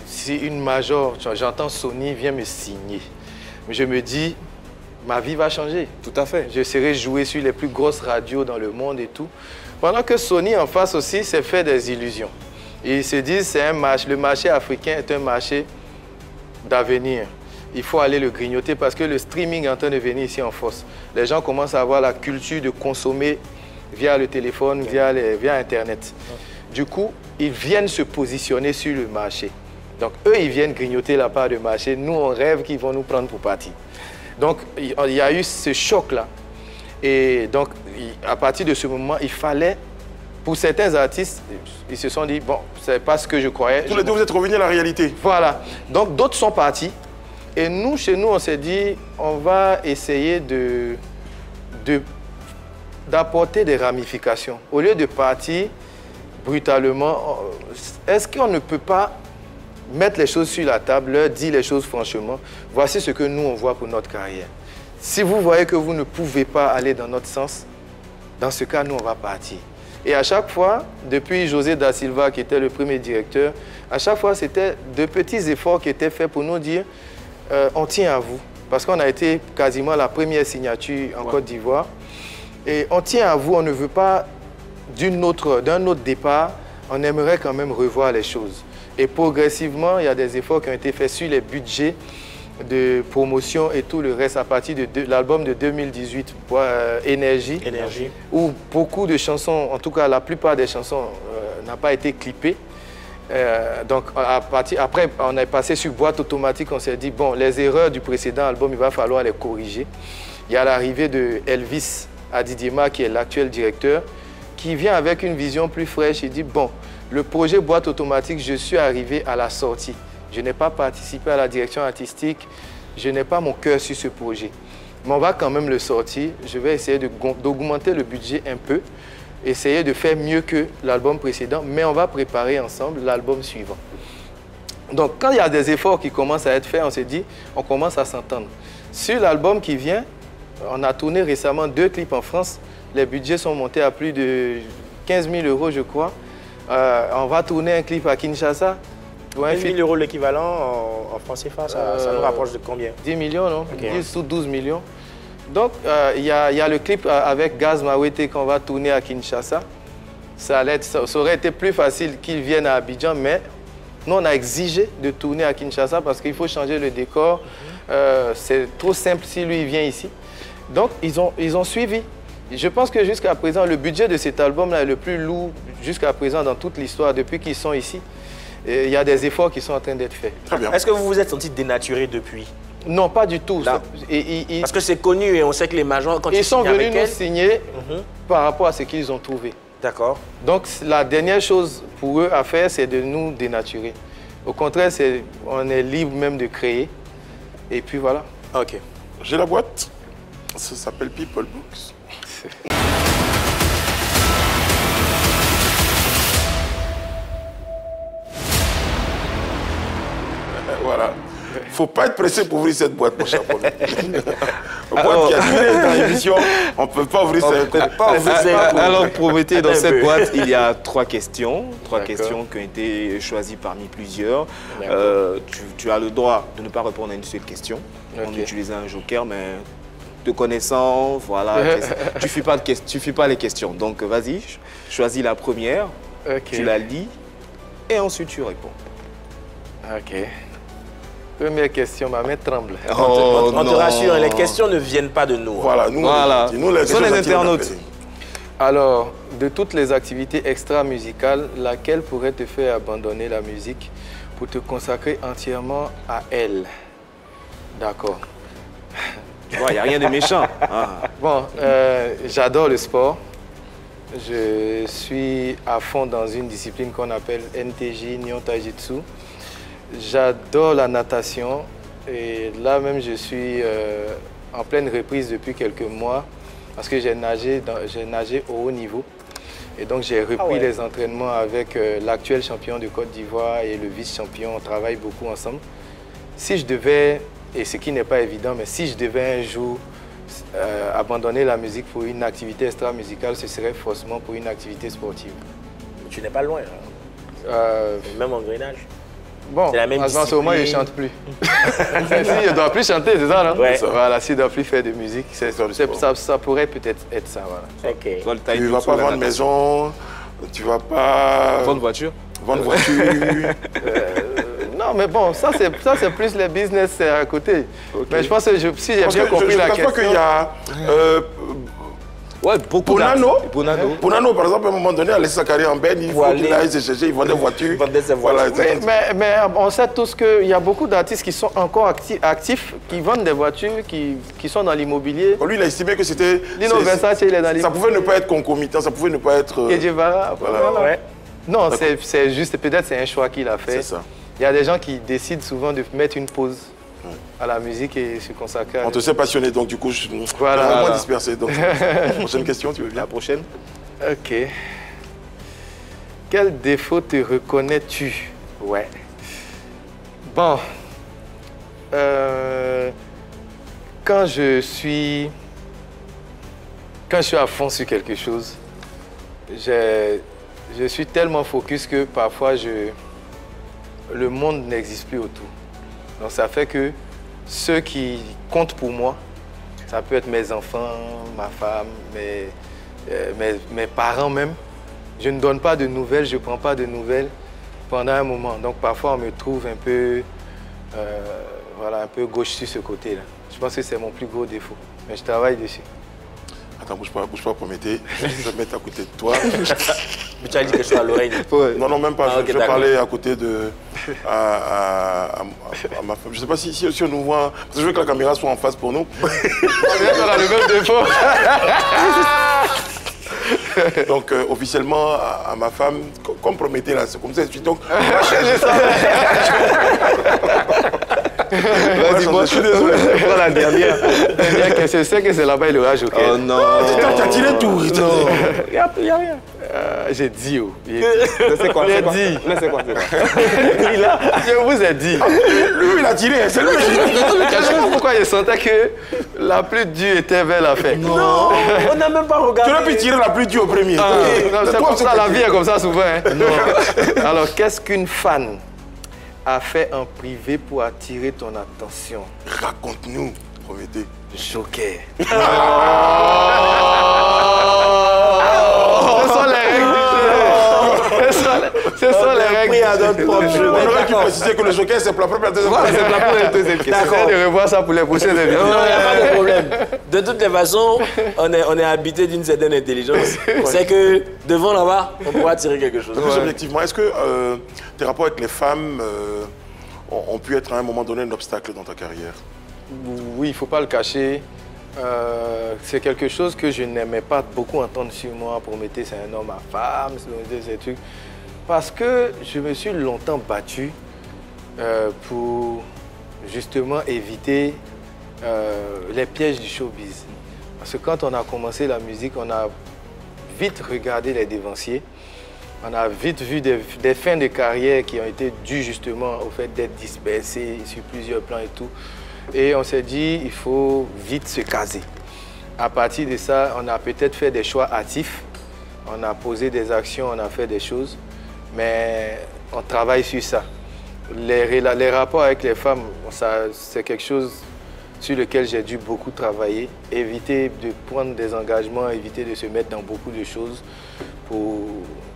si une major, j'entends Sony, vient me signer. Mais je me dis, ma vie va changer. Tout à fait. Je serai joué sur les plus grosses radios dans le monde et tout. Pendant que Sony, en face aussi, s'est fait des illusions. Et ils se disent, le marché africain est un marché d'avenir. Il faut aller le grignoter parce que le streaming est en train de venir ici en force. Les gens commencent à avoir la culture de consommer via le téléphone, via Internet. Du coup, ils viennent se positionner sur le marché. Donc, eux, ils viennent grignoter la part de marché. Nous, on rêve qu'ils vont nous prendre pour partie. Donc, il y a eu ce choc-là. Et donc, à partir de ce moment, il fallait... Pour certains artistes, ils se sont dit, bon, c'est pas ce que je croyais. Tous les deux, vous êtes revenus à la réalité. Voilà. Donc, d'autres sont partis. Et nous, chez nous, on s'est dit, on va essayer d'apporter des ramifications. Au lieu de partir brutalement, est-ce qu'on ne peut pas mettre les choses sur la table, leur dire les choses franchement? Voici ce que nous, on voit pour notre carrière. Si vous voyez que vous ne pouvez pas aller dans notre sens, dans ce cas, nous, on va partir. Et à chaque fois, depuis José da Silva, qui était le premier directeur, à chaque fois, c'était de petits efforts qui étaient faits pour nous dire on tient à vous. Parce qu'on a été quasiment la première signature en Côte d'Ivoire. Et on tient à vous, on ne veut pas d'un autre départ, on aimerait quand même revoir les choses. Et progressivement, il y a des efforts qui ont été faits sur les budgets de promotion et tout le reste à partir de l'album de 2018, Énergie, où beaucoup de chansons, en tout cas la plupart des chansons, n'ont pas été clippées. Donc après, on est passé sur boîte automatique, on s'est dit, bon, les erreurs du précédent album, il va falloir les corriger. Il y a l'arrivée de Elvis Adidiema, qui est l'actuel directeur, qui vient avec une vision plus fraîche. Il dit, bon, le projet boîte automatique, je suis arrivé à la sortie. Je n'ai pas participé à la direction artistique, je n'ai pas mon cœur sur ce projet. Mais on va quand même le sortir. Je vais essayer d'augmenter le budget un peu, essayer de faire mieux que l'album précédent, mais on va préparer ensemble l'album suivant. Donc, quand il y a des efforts qui commencent à être faits, on se dit, on commence à s'entendre. Sur l'album qui vient, on a tourné récemment 2 clips en France. Les budgets sont montés à plus de 15 000 €, je crois. On va tourner un clip à Kinshasa. 15 000 € l'équivalent en francs CFA, ça nous rapproche de combien? 10 millions, non? Okay. 10 ou 12 millions. Donc, il y a le clip avec Gaz Mawete qu'on va tourner à Kinshasa. Ça aurait été plus facile qu'ils viennent à Abidjan, mais nous, on a exigé de tourner à Kinshasa parce qu'il faut changer le décor. C'est trop simple si lui, il vient ici. Donc, ils ont suivi. Je pense que jusqu'à présent, le budget de cet album-là est le plus lourd jusqu'à présent dans toute l'histoire, depuis qu'ils sont ici. Il y a des efforts qui sont en train d'être faits. Est-ce que vous vous êtes senti dénaturé depuis? Non, pas du tout. Parce que c'est connu et on sait que les majors, quand ils sont venus nous signer par rapport à ce qu'ils ont trouvé. D'accord. Donc, la dernière chose pour eux à faire, c'est de nous dénaturer. Au contraire, on est libre même de créer. Et puis voilà. OK. J'ai la boîte. Ça s'appelle People Books. Voilà. ne faut pas être pressé pour ouvrir cette boîte, mon cher Prométhée. La boîte qui a duré dans l'émission, on ne peut pas ouvrir cette boîte. Alors, Prométhée, dans cette boîte, il y a 3 questions. 3 questions qui ont été choisies parmi plusieurs. Tu as le droit de ne pas répondre à une seule question en utilisant un joker, mais te connaissant, voilà, tu ne fais pas les questions. Donc, vas-y, choisis la première, tu la lis et ensuite tu réponds. Ok. Première question, ma main tremble. On te rassure, les questions ne viennent pas de nous. Voilà, nous les sont les internautes. Alors, de toutes les activités extra-musicales, laquelle pourrait te faire abandonner la musique pour te consacrer entièrement à elle? D'accord. Tu vois, il n'y a rien de méchant. Bon, j'adore le sport. Je suis à fond dans une discipline qu'on appelle NTJ, Nyon Taijutsu. J'adore la natation et là même je suis en pleine reprise depuis quelques mois parce que j'ai nagé au haut niveau et donc j'ai repris les entraînements avec l'actuel champion de Côte d'Ivoire et le vice-champion. On travaille beaucoup ensemble. Si je devais, et ce qui n'est pas évident, mais si je devais un jour abandonner la musique pour une activité extra-musicale, ce serait forcément pour une activité sportive. Tu n'es pas loin, hein. Même en grenage. Bon, en ce moment, il ne chante plus. Il ne doit plus chanter, c'est ça, non? Voilà, s'il ne doit plus faire de musique, ça pourrait peut-être être ça, voilà. Tu ne vas pas vendre maison, tu ne vas pas... Vendre voiture? Vendre voiture. Non, mais bon, ça c'est plus les business à côté. Mais je pense que si j'ai bien compris la question... Je pense qu'il y a... beaucoup Bonanno, par exemple, à un moment donné, a laissé sa carrière en berne, il faut qu'il aille se chercher, il vendait des voitures. Voilà, mais on sait tous qu'il y a beaucoup d'artistes qui sont encore actifs, qui vendent des voitures, qui sont dans l'immobilier. Lui, il a estimé que c'était... Lino Versace, il est dans l'immobilier. Ça pouvait ne pas être concomitant, ça pouvait ne pas être... Kedjevara, voilà. Non, c'est juste, peut-être c'est un choix qu'il a fait. C'est ça. Il y a des gens qui décident souvent de mettre une pause à la musique et se consacrer à... On te sait passionné, donc du coup, je suis vraiment dispersé. Donc, prochaine question, tu veux bien? La prochaine. Ok. Quel défaut te reconnais-tu? Ouais. Bon. Quand je suis à fond sur quelque chose, je suis tellement focus que parfois le monde n'existe plus autour. Donc ça fait que ceux qui comptent pour moi, ça peut être mes enfants, ma femme, mes parents même. Je ne donne pas de nouvelles, je ne prends pas de nouvelles pendant un moment. Donc parfois on me trouve un peu, un peu gauche sur ce côté-là. Je pense que c'est mon plus gros défaut, mais je travaille dessus. Attends, bouge pas, Prométhée. Je vais me mettre à côté de toi. Mais tu as dit quelque chose à l'oreille? Non, même pas. Je vais parler à côté de... à ma femme. Je ne sais pas si on nous voit... Parce que je veux que la caméra soit en face pour nous. On a le même défaut. Donc, officiellement, à ma femme, comme Prométhée, là, c'est comme ça. Donc, vas-y, moi, je suis désolé. Je prends la dernière question. Je sais que c'est là-bas, il aura joker. Oh non. Tu as tiré tout. Il n'y a rien. J'ai dit, C'est quoi? Je vous ai dit. Lui, il a tiré. C'est lui qui a tiré. Je sais pas pourquoi je sentais que la plus dure était vers la fin. Non, on n'a même pas regardé. Tu aurais pu tirer la plus dure au premier. C'est comme ça, la vie est comme ça souvent. Alors, qu'est-ce qu'une fan a fait en privé pour attirer ton attention? Raconte-nous, Prométhée. Joker. Ce sont les règles. On aurait dû préciser que le joker, c'est pour la première deuxième question. C'est pour la première deuxième question. D'accord. De revoir ça pour les prochaines émissions. Non, il n'y a pas de problème. De toutes les façons, on est habité d'une certaine intelligence. C'est que devant là-bas, on pourra tirer quelque chose. Donc, objectivement, est-ce que tes rapports avec les femmes ont pu être à un moment donné un obstacle dans ta carrière? Oui, il ne faut pas le cacher. C'est quelque chose que je n'aimais pas beaucoup entendre sur moi. Prométhée, c'est un homme à femme, ces trucs. Parce que je me suis longtemps battu pour justement éviter les pièges du showbiz. Parce que quand on a commencé la musique, on a vite regardé les dévanciers. On a vite vu des fins de carrière qui ont été dues justement au fait d'être dispersés sur plusieurs plans et tout. Et on s'est dit, il faut vite se caser. À partir de ça, on a peut-être fait des choix hâtifs. On a posé des actions, on a fait des choses. Mais on travaille sur ça. Les rapports avec les femmes, c'est quelque chose sur lequel j'ai dû beaucoup travailler. Éviter de prendre des engagements, éviter de se mettre dans beaucoup de choses pour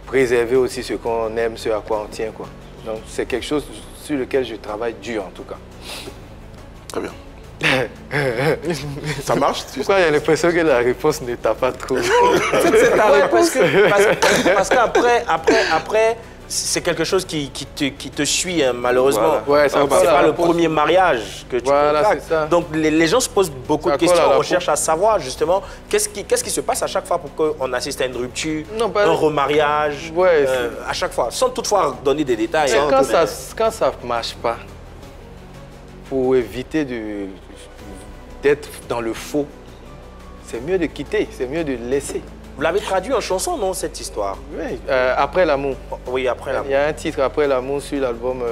préserver aussi ce qu'on aime, ce à quoi on tient, quoi. Donc c'est quelque chose sur lequel je travaille dur en tout cas. Très bien. Ça marche? Pourquoi j'ai l'impression que la réponse ne t'a pas trop... C'est ta réponse. Parce qu'après, c'est quelque chose qui te suit, hein, malheureusement. Voilà. Ouais, c'est pas le premier mariage que tu contactes. Donc les gens se posent beaucoup de questions, on cherche à savoir justement qu'est-ce qui se passe à chaque fois pour qu'on assiste à une rupture, un remariage, à chaque fois, sans toutefois donner des détails. Hein, quand ça ne marche pas, pour éviter d'être dans le faux, c'est mieux de quitter, c'est mieux de laisser. Vous l'avez traduit en chanson, non, cette histoire? Oui, Après l'amour. Oui, Après l'amour. Il y a un titre, Après l'amour, sur l'album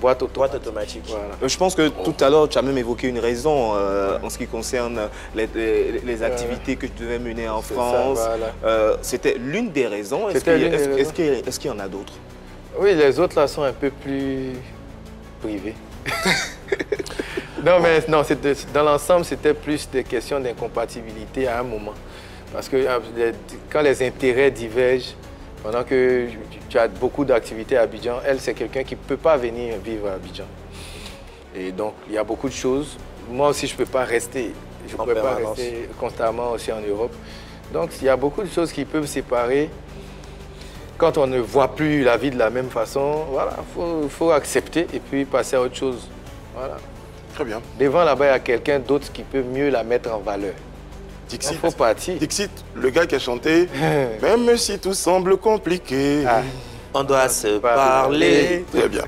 Boîte automatique. Voilà. Je pense que tout à l'heure, tu as même évoqué une raison en ce qui concerne les activités que tu devais mener en France. C'était l'une des raisons. Est-ce qu'il y en a d'autres? Oui, les autres là sont un peu plus privés. Non, mais non, dans l'ensemble, c'était plus des questions d'incompatibilité à un moment. Parce que quand les intérêts divergent, pendant que tu as beaucoup d'activités à Abidjan, elle, c'est quelqu'un qui ne peut pas venir vivre à Abidjan. Et donc, il y a beaucoup de choses. Moi aussi, je ne peux pas rester. Je ne pourrais pas rester constamment aussi en Europe. Donc, il y a beaucoup de choses qui peuvent séparer. Quand on ne voit plus la vie de la même façon, voilà, faut accepter et puis passer à autre chose. Voilà. Très bien. Devant là-bas, il y a quelqu'un d'autre qui peut mieux la mettre en valeur. Dixit, il faut partir. Dixit, le gars qui a chanté « Même si tout semble compliqué, on doit se parler. » Très bien.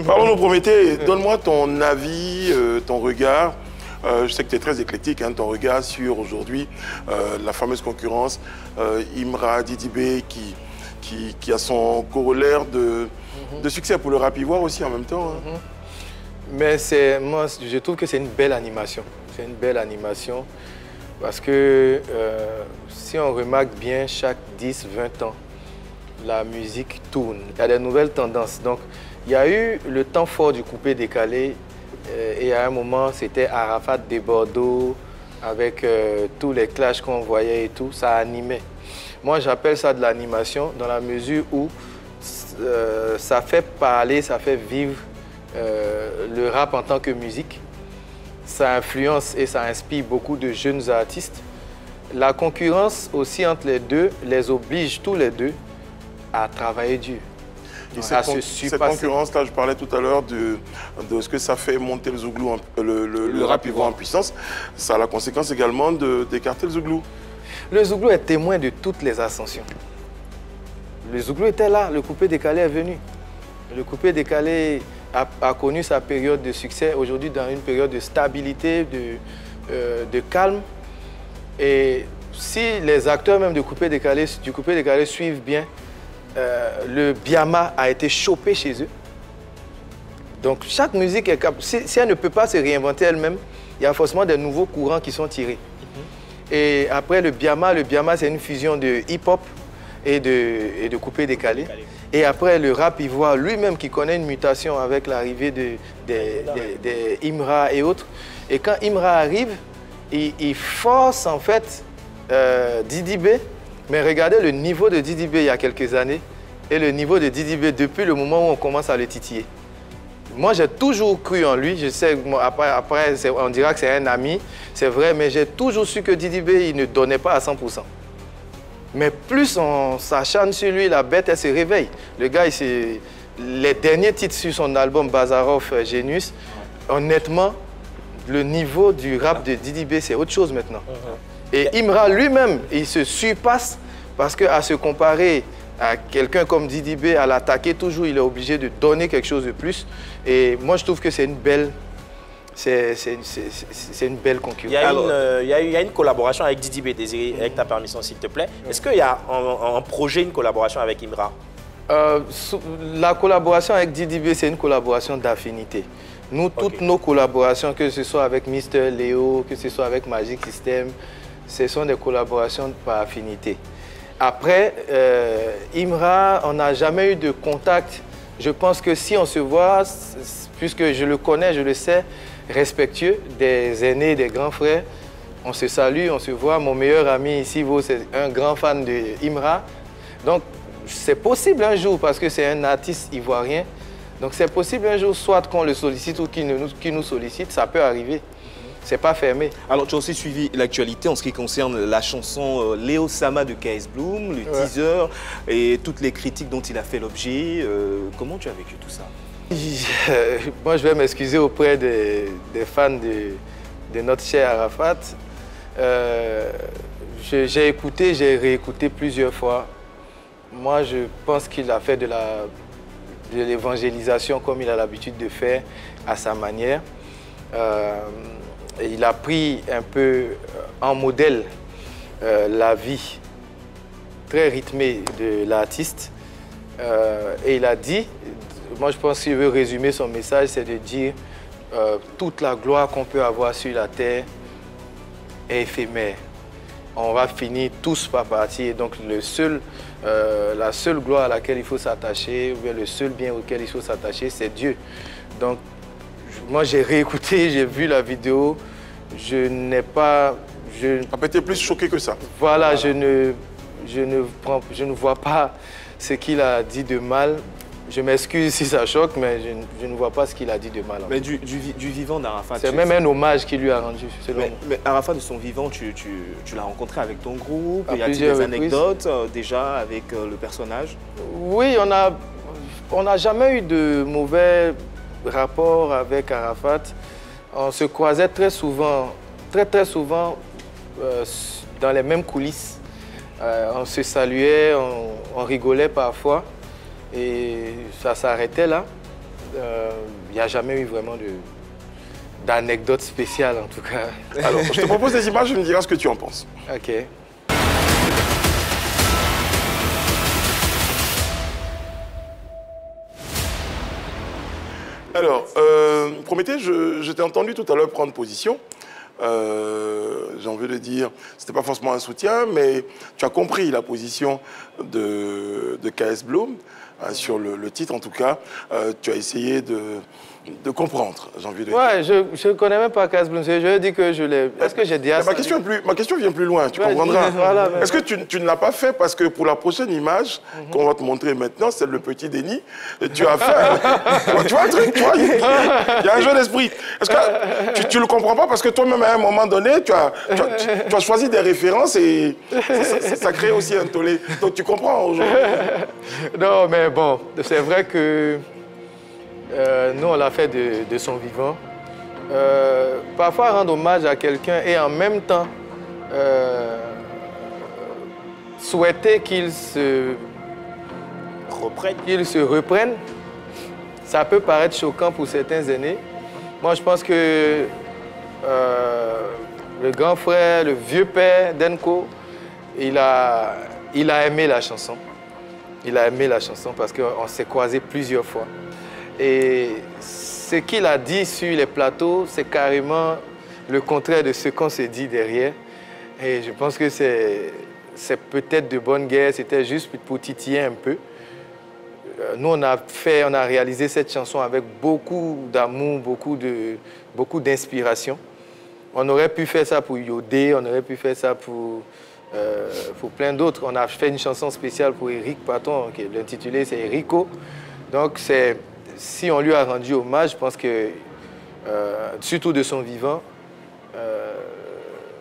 Parlons-nous, Prométhée, donne-moi ton avis, ton regard. Je sais que tu es très éclectique, hein, ton regard sur aujourd'hui la fameuse concurrence Imra Didibé qui a son corollaire de succès pour le rap ivoire aussi en même temps. Hein. Mais moi, je trouve que c'est une belle animation. C'est une belle animation parce que si on remarque bien, chaque 10-20 ans, la musique tourne. Il y a des nouvelles tendances. Donc, il y a eu le temps fort du coupé-décalé et à un moment, c'était Arafat de Bordeaux avec tous les clashs qu'on voyait et tout. Ça animait. Moi, j'appelle ça de l'animation dans la mesure où ça fait parler, ça fait vivre le rap en tant que musique. Ça influence et ça inspire beaucoup de jeunes artistes. La concurrence aussi entre les deux les oblige tous les deux à travailler dur. Cette concurrence-là, je parlais tout à l'heure de ce que ça fait monter le Zouglou, le rap ivoire en puissance. Ça a la conséquence également d'écarter le Zouglou. Le Zouglou est témoin de toutes les ascensions. Le Zouglou était là, le coupé-décalé est venu. Le coupé-décalé a connu sa période de succès, aujourd'hui dans une période de stabilité, de calme. Et si les acteurs même du coupé-décalé suivent bien, le Biama a été chopé chez eux. Donc chaque musique est capable. Si elle ne peut pas se réinventer elle-même, il y a forcément des nouveaux courants qui sont tirés. Et après le Biama c'est une fusion de hip-hop et de coupé-décalé. Et après le rap ivoire lui-même qui connaît une mutation avec l'arrivée des Imra et autres. Et quand Imra arrive, il force en fait Didibé. Mais regardez le niveau de Didibé il y a quelques années et le niveau de Didibé depuis le moment où on commence à le titiller. Moi, j'ai toujours cru en lui. Je sais, après on dira que c'est un ami, c'est vrai, mais j'ai toujours su que Didibé, il ne donnait pas à 100%. Mais plus on s'acharne sur lui, la bête, elle se réveille. Le gars, les derniers titres sur son album Bazarov Genius, honnêtement, le niveau du rap de Didibé, c'est autre chose maintenant. Et Imra lui-même, il se surpasse parce qu'à se comparer à quelqu'un comme Didibé, à l'attaquer toujours, il est obligé de donner quelque chose de plus. Et moi, je trouve que c'est une belle c'est une belle concurrence. Il y a une collaboration avec Didi B, Désiré, avec ta permission s'il te plaît. Est-ce qu'il y a un projet, une collaboration avec Imra? La collaboration avec Didi B, c'est une collaboration d'affinité. Nous, toutes nos collaborations, que ce soit avec Mister Léo, que ce soit avec Magic System, ce sont des collaborations par affinité. Après, Imra, on n'a jamais eu de contact. Je pense que si on se voit, puisque je le connais, je le sais, respectueux des aînés, des grands frères, on se salue, on se voit. Mon meilleur ami ici, c'est un grand fan de Imra. Donc, c'est possible un jour, parce que c'est un artiste ivoirien. Donc, c'est possible un jour, soit qu'on le sollicite ou qu'il nous sollicite, ça peut arriver. C'est pas fermé. Alors, tu as aussi suivi l'actualité en ce qui concerne la chanson Léo Sama de KS Bloom, le teaser et toutes les critiques dont il a fait l'objet. Comment tu as vécu tout ça? Moi, je vais m'excuser auprès des fans de notre cher Arafat. J'ai écouté, j'ai réécouté plusieurs fois. Moi, je pense qu'il a fait de l'évangélisation comme il a l'habitude de faire à sa manière. Il a pris un peu en modèle la vie très rythmée de l'artiste. Et il a dit, moi je pense qu'il veut résumer son message, c'est de dire toute la gloire qu'on peut avoir sur la terre est éphémère. On va finir tous par partir. Donc la seule gloire à laquelle il faut s'attacher, ou bien le seul bien auquel il faut s'attacher, c'est Dieu. Donc moi j'ai réécouté, j'ai vu la vidéo, je n'ai pas... Ça peut être plus choqué que ça. Voilà, je ne vois pas ce qu'il a dit de mal. Je m'excuse si ça choque, mais je ne vois pas ce qu'il a dit de mal. Mais du vivant d'Arafat... C'est même un hommage qu'il lui a rendu, selon moi. Mais Arafat, de son vivant, tu l'as rencontré avec ton groupe. Y a-t-il des anecdotes déjà avec le personnage? Oui, on n'a jamais eu de mauvais rapport avec Arafat. On se croisait très souvent, très souvent dans les mêmes coulisses. On se saluait, on rigolait parfois. Et ça s'arrêtait là. Il n'y a jamais eu vraiment d'anecdote spéciale en tout cas. Alors, je te propose des images, tu me diras ce que tu en penses. Ok. Alors, Prométhée, je t'ai entendu tout à l'heure prendre position. J'ai envie de dire, c'était pas forcément un soutien, mais tu as compris la position de KS Bloom. Sur le titre, en tout cas, tu as essayé de comprendre, j'ai envie de dire. Ouais, je ne connais même pas KS Bloom. Je dis que je l'ai... Est-ce que j'ai dit à ça? Ma question vient plus loin, tu comprendras. Voilà, est-ce que tu ne l'as pas fait parce que pour la prochaine image qu'on va te montrer maintenant, c'est le petit Denis, et tu as fait... tu vois un truc, tu vois, il y a un jeu d'esprit. Est-ce que tu ne le comprends pas parce que toi-même, à un moment donné, tu as choisi des références et ça crée aussi un tollé. Donc tu comprends aujourd'hui. Non, mais bon, c'est vrai que nous, on l'a fait de son vivant. Parfois, rendre hommage à quelqu'un et en même temps souhaiter qu'il se reprenne, ça peut paraître choquant pour certains aînés. Moi, je pense que le grand frère, le vieux père d'Enco, il a aimé la chanson. Il a aimé la chanson parce qu'on s'est croisés plusieurs fois. Et ce qu'il a dit sur les plateaux, c'est carrément le contraire de ce qu'on s'est dit derrière. Et je pense que c'est peut-être de bonne guerre, c'était juste pour titiller un peu. Nous, on a réalisé cette chanson avec beaucoup d'amour, beaucoup d'inspiration. On aurait pu faire ça pour Yodé, on aurait pu faire ça pour plein d'autres. On a fait une chanson spéciale pour Eric Patton, l'intitulé c'est Erico. Donc si on lui a rendu hommage, je pense que, surtout de son vivant,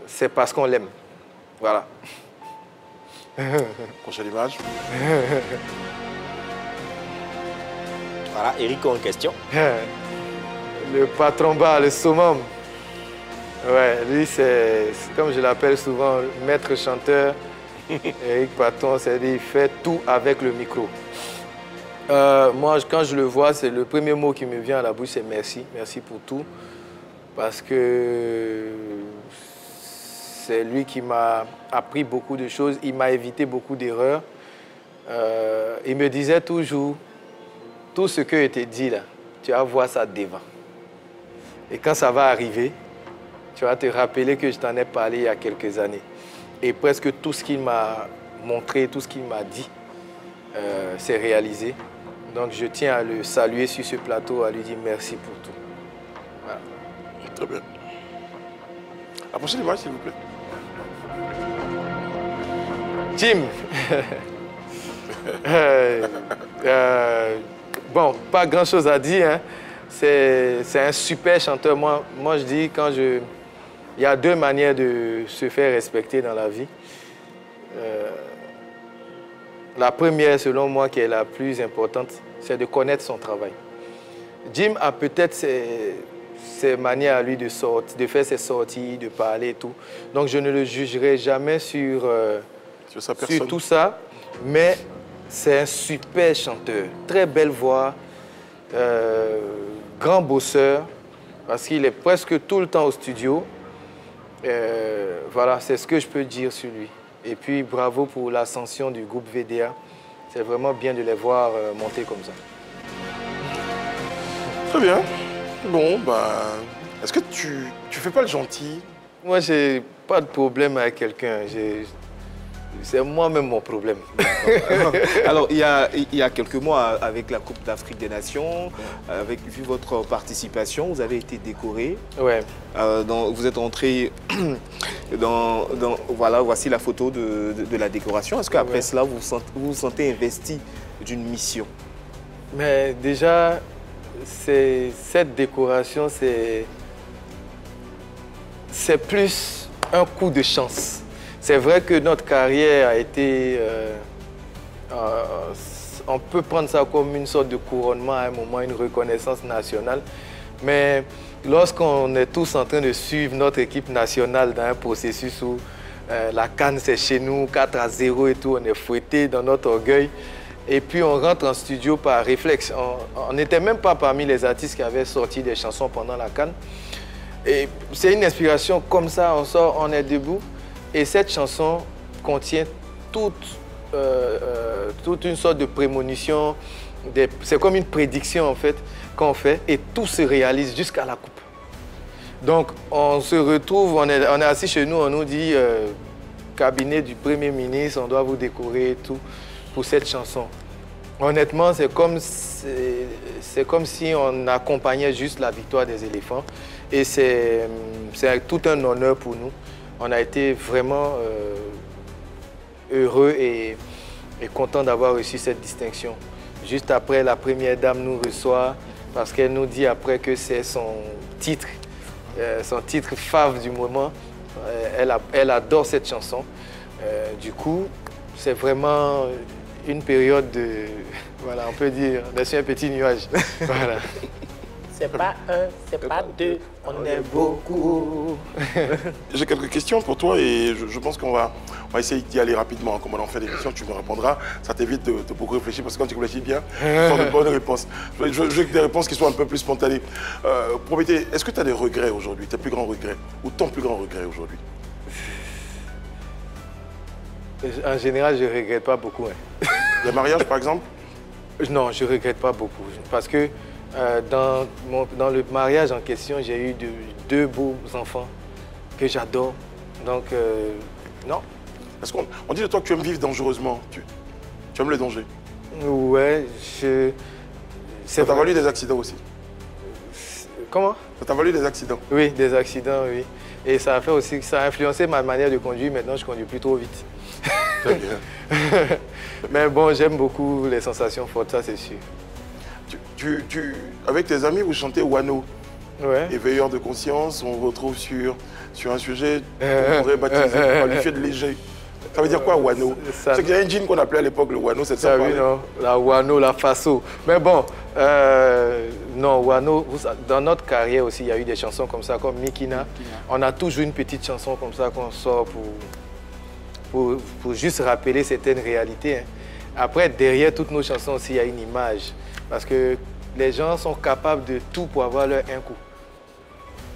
c'est parce qu'on l'aime. Voilà. Prochaine image. Voilà, Erico en question. Le patron bas, le summum. Ouais, lui, c'est comme je l'appelle souvent, maître chanteur. Eric Patton, c'est-à-dire il fait tout avec le micro. Moi, quand je le vois, c'est le premier mot qui me vient à la bouche, c'est merci. Merci pour tout. parce que c'est lui qui m'a appris beaucoup de choses, il m'a évité beaucoup d'erreurs. Il me disait toujours, tout ce que je t'ai dit là, tu vas voir ça devant. Et quand ça va arriver, tu vas te rappeler que je t'en ai parlé il y a quelques années. Et presque tout ce qu'il m'a montré, tout ce qu'il m'a dit, s'est réalisé. Donc je tiens à le saluer sur ce plateau, à lui dire merci pour tout. Voilà. Très bien. Approchez l'image, s'il vous plaît. Jim. Bon, pas grand-chose à dire. Hein. C'est un super chanteur. Moi, je dis, il y a deux manières de se faire respecter dans la vie. La première, selon moi, qui est la plus importante, c'est de connaître son travail. Jim a peut-être ses manières à lui de faire ses sorties, de parler et tout. Donc, je ne le jugerai jamais sur tout ça. Mais c'est un super chanteur. Très belle voix, grand bosseur, parce qu'il est presque tout le temps au studio. Voilà, c'est ce que je peux dire sur lui. Et puis, bravo pour l'ascension du groupe VDA. C'est vraiment bien de les voir monter comme ça. Très bien. Bon, bah, est-ce que tu fais pas le gentil? Moi, j'ai pas de problème avec quelqu'un. C'est moi-même mon problème. Alors, il y a quelques mois, avec la Coupe d'Afrique des Nations, vu votre participation, vous avez été décoré. Ouais. Vous êtes entré voilà, voici la photo de la décoration. Est-ce qu'après cela, vous vous sentez investi d'une mission? Mais déjà, cette décoration, c'est plus un coup de chance. C'est vrai que notre carrière a été... on peut prendre ça comme une sorte de couronnement à un moment, une reconnaissance nationale. Mais lorsqu'on est tous en train de suivre notre équipe nationale dans un processus où la CAN c'est chez nous, 4-0 et tout, on est fouetté dans notre orgueil. Et puis on rentre en studio par réflexe. On n'était même pas parmi les artistes qui avaient sorti des chansons pendant la CAN. Et c'est une inspiration comme ça, on sort, on est debout. Et cette chanson contient toute une sorte de prémonition. C'est comme une prédiction en fait qu'on fait et tout se réalise jusqu'à la coupe. Donc on se retrouve, on est assis chez nous, on nous dit cabinet du Premier ministre, on doit vous décorer et tout pour cette chanson. Honnêtement, c'est comme si on accompagnait juste la victoire des éléphants et c'est tout un honneur pour nous. On a été vraiment heureux et content d'avoir reçu cette distinction. Juste après, la première dame nous reçoit parce qu'elle nous dit après que c'est son titre fave du moment. Elle adore cette chanson. Du coup, c'est vraiment une période de... Voilà, on peut dire, on est sur un petit nuage. Voilà. C'est pas un, c'est pas deux, on est beaucoup. J'ai quelques questions pour toi et je pense qu'on va essayer d'y aller rapidement. Comme on en fait des questions, tu me répondras. Ça t'évite de beaucoup réfléchir parce que quand tu réfléchis bien, tu as de bonnes réponses. Je veux des réponses qui soient un peu plus spontanées. Prométhée, est-ce que tu as des regrets aujourd'hui, tes plus grands regrets ou ton plus grand regret aujourd'hui? En général, je ne regrette pas beaucoup. Hein. Le mariage, par exemple? Non, je ne regrette pas beaucoup. Parce que dans le mariage en question, j'ai eu deux beaux enfants que j'adore. Donc, non. Est-ce qu'on dit de toi que tu aimes vivre dangereusement? Tu aimes le danger? Ouais, Ça t'a valu des accidents aussi? Comment? Ça t'a valu des accidents? Oui, des accidents, oui. Et ça a fait aussi, ça a influencé ma manière de conduire. Maintenant, je conduis plus trop vite. Très bien. Mais bon, j'aime beaucoup les sensations fortes, ça c'est sûr. Avec tes amis, vous chantez Wano. Ouais. Éveilleur de conscience, on retrouve sur un sujet qu'on pourrait baptiser, qualifier de léger. Ça veut dire quoi, Wano? C'est qu'il y a un jean qu'on appelait à l'époque le Wano, c'est ça? Oui, non, la Wano, la Faso. Mais bon, non, Wano, dans notre carrière aussi, il y a eu des chansons comme ça, comme Mikina. On a toujours une petite chanson comme ça qu'on sort pour juste rappeler certaines réalités. Hein. Après, derrière toutes nos chansons aussi, il y a une image. Parce que les gens sont capables de tout pour avoir leur un coup.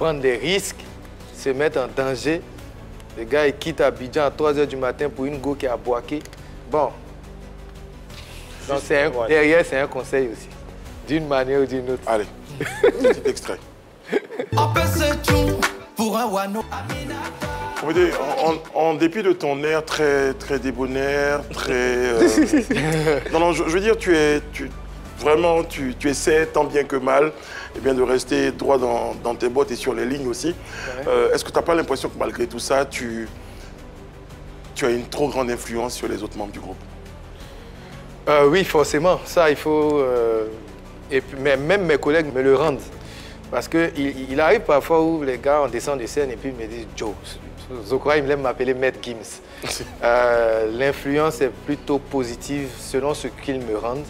prendre des risques, se mettre en danger. Le gars, il quitte Abidjan à 3 h du matin pour une go qui est à Boaké. Bon. Donc, derrière, c'est un conseil aussi. D'une manière ou d'une autre. Allez, petit extrait. Pour un wano. En dépit de ton air très, très débonnaire, très... Non, je veux dire, tu essaies tant bien que mal de rester droit dans tes bottes et sur les lignes aussi. Ouais. Est-ce que tu n'as pas l'impression que malgré tout ça, tu as une trop grande influence sur les autres membres du groupe? Oui, forcément. Ça, il faut... Et puis, même mes collègues me le rendent. Parce qu'il arrive parfois où les gars, on descend de scène et puis ils me disent « Joe ». Zokora, il aime m'appeler Maître Gims. L'influence est plutôt positive selon ce qu'ils me rendent,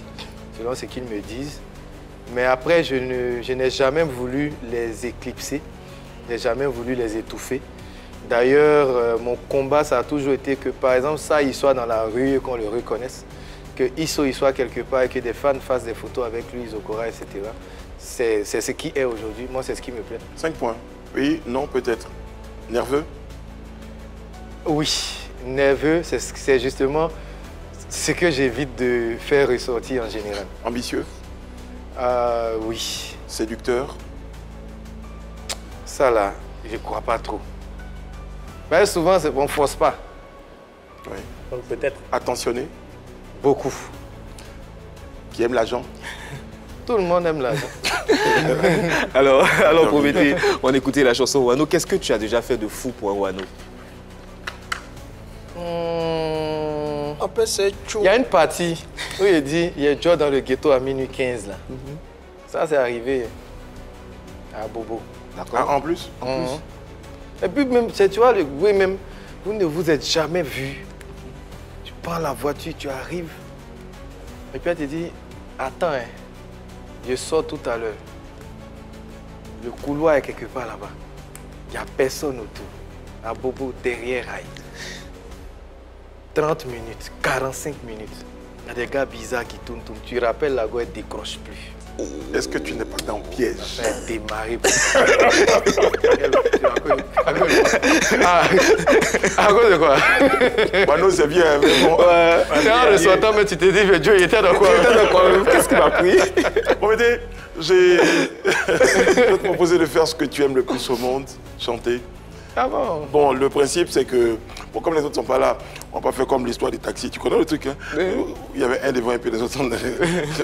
selon ce qu'ils me disent. Mais après, je n'ai jamais voulu les éclipser, je n'ai jamais voulu les étouffer. D'ailleurs, mon combat, ça a toujours été que, par exemple, ça, il soit dans la rue et qu'on le reconnaisse, que Isso, il soit quelque part et que des fans fassent des photos avec lui, Zokora, etc. C'est ce qui est aujourd'hui. Moi, c'est ce qui me plaît. 5 points. Oui, non, peut-être. Nerveux? Oui, nerveux, c'est justement ce que j'évite de faire ressortir en général. Ambitieux? Oui. Séducteur? Ça là, je ne crois pas trop. Mais souvent, on ne force pas. Oui. Donc peut-être. Attentionné? Beaucoup. Qui aime l'argent? Tout le monde aime l'argent. alors Prométhée, on écoutait la chanson Wano. Qu'est-ce que tu as déjà fait de fou pour un Wano? Il y a une partie où il dit il y a Joe dans le ghetto à minuit 15 là. Ça c'est arrivé à Bobo. D'accord. Ah, en plus? Et puis même, tu vois, oui, même, vous ne vous êtes jamais vu. Tu prends la voiture, tu arrives. Et puis elle te dit, attends, hein, je sors tout à l'heure. Le couloir est quelque part là-bas. Il n'y a personne autour. À Bobo, derrière Aïe. 30 minutes, 45 minutes. Il y a des gars bizarres qui tournent. Tu rappelles la gueule, elle ne décroche plus. Est-ce que tu n'es pas dans le piège? Ça a démarré. À cause de quoi? Wano, c'est bien, mais bon. En ressortant, mais tu te dis, Dieu, il était dans quoi? Qu'est-ce qui m'a pris? Prométhée, je vais te proposer de faire ce que tu aimes le plus au monde, chanter. Ah bon? Bon, le principe, c'est que, bon, comme les autres ne sont pas là, on ne va pas faire comme l'histoire des taxis. Tu connais le truc, hein? Il y avait un devant et puis les autres sont derrière. Je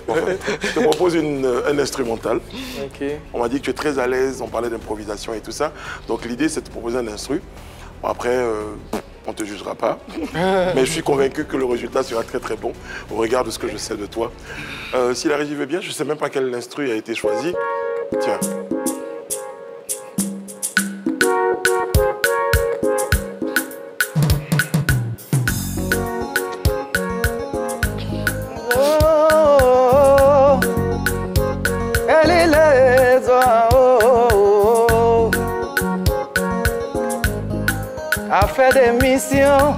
te propose un instrumental. Okay. On m'a dit que tu es très à l'aise, on parlait d'improvisation et tout ça. Donc l'idée, c'est de te proposer un instru. Bon, après, on ne te jugera pas. Mais je suis convaincu que le résultat sera très très bon au regard de ce que je sais de toi. Si la régie veut bien, je ne sais même pas quel instru a été choisi. Tiens. A fait des missions,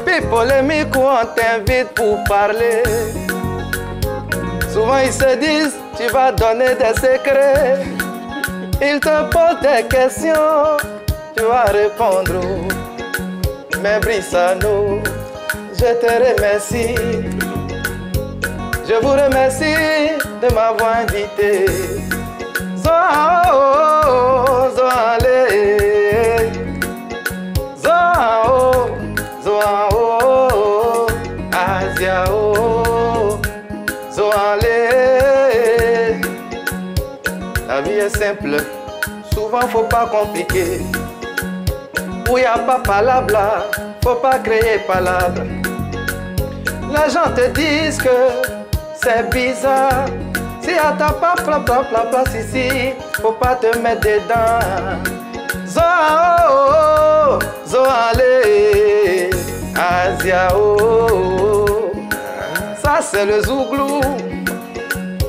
puis polémique où on t'invite pour parler. Souvent ils se disent, tu vas donner des secrets. Ils te posent des questions, tu vas répondre. Mais Brissano, je te remercie. Je vous remercie de m'avoir invité. Zoao, zoale. Zoao, zoao, Asiao, zoale. La vie est simple, souvent faut pas compliquer. Où y a pas palabre, faut pas créer palabre. Les gens te disent que c'est bizarre. Si à ta place ici, faut pas te mettre dedans. Zoao, zoale, Asiao. Ça c'est le zouglou.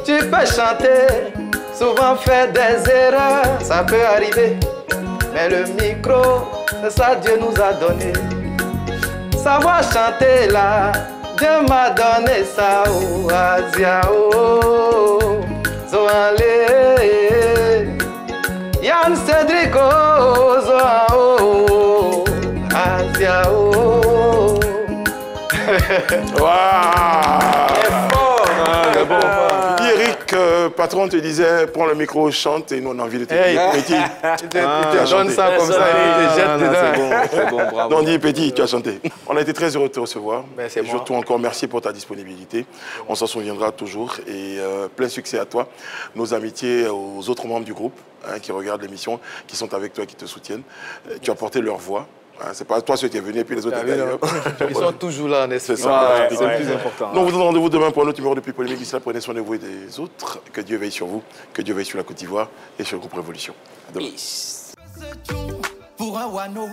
Tu peux chanter, souvent faire des erreurs, ça peut arriver. Mais le micro, c'est ça Dieu nous a donné. Savoir chanter là, Dieu m'a donné ça, oh, Asiao, zoale. Don Cedrico, Zoao, Asiao. Puis Eric, patron, te disait, prends le micro, chante et nous on a envie de te dire. Petit, Tu donnes ça comme ça, il te jette dedans. C'est bon, bravo. non, dis Petit, tu as chanté. On a été très heureux de te recevoir. Ben, c'est Et moi. surtout encore merci pour ta disponibilité. On s'en souviendra toujours et plein succès à toi. Nos amitiés aux autres membres du groupe qui regardent l'émission, qui sont avec toi, qui te soutiennent. Tu as porté leur voix. C'est pas toi ceux qui est venu et puis les autres d'ailleurs. Ils sont toujours là, n'est-ce C'est pas? ça. C'est le plus important. Donc, vous donne rendez-vous demain pour un autre numéro de Plus Polémique. Ici, prenez soin de vous et des autres. Que Dieu veille sur vous, que Dieu veille sur la Côte d'Ivoire et sur le groupe Révolution. À demain. Peace. Pour un wano,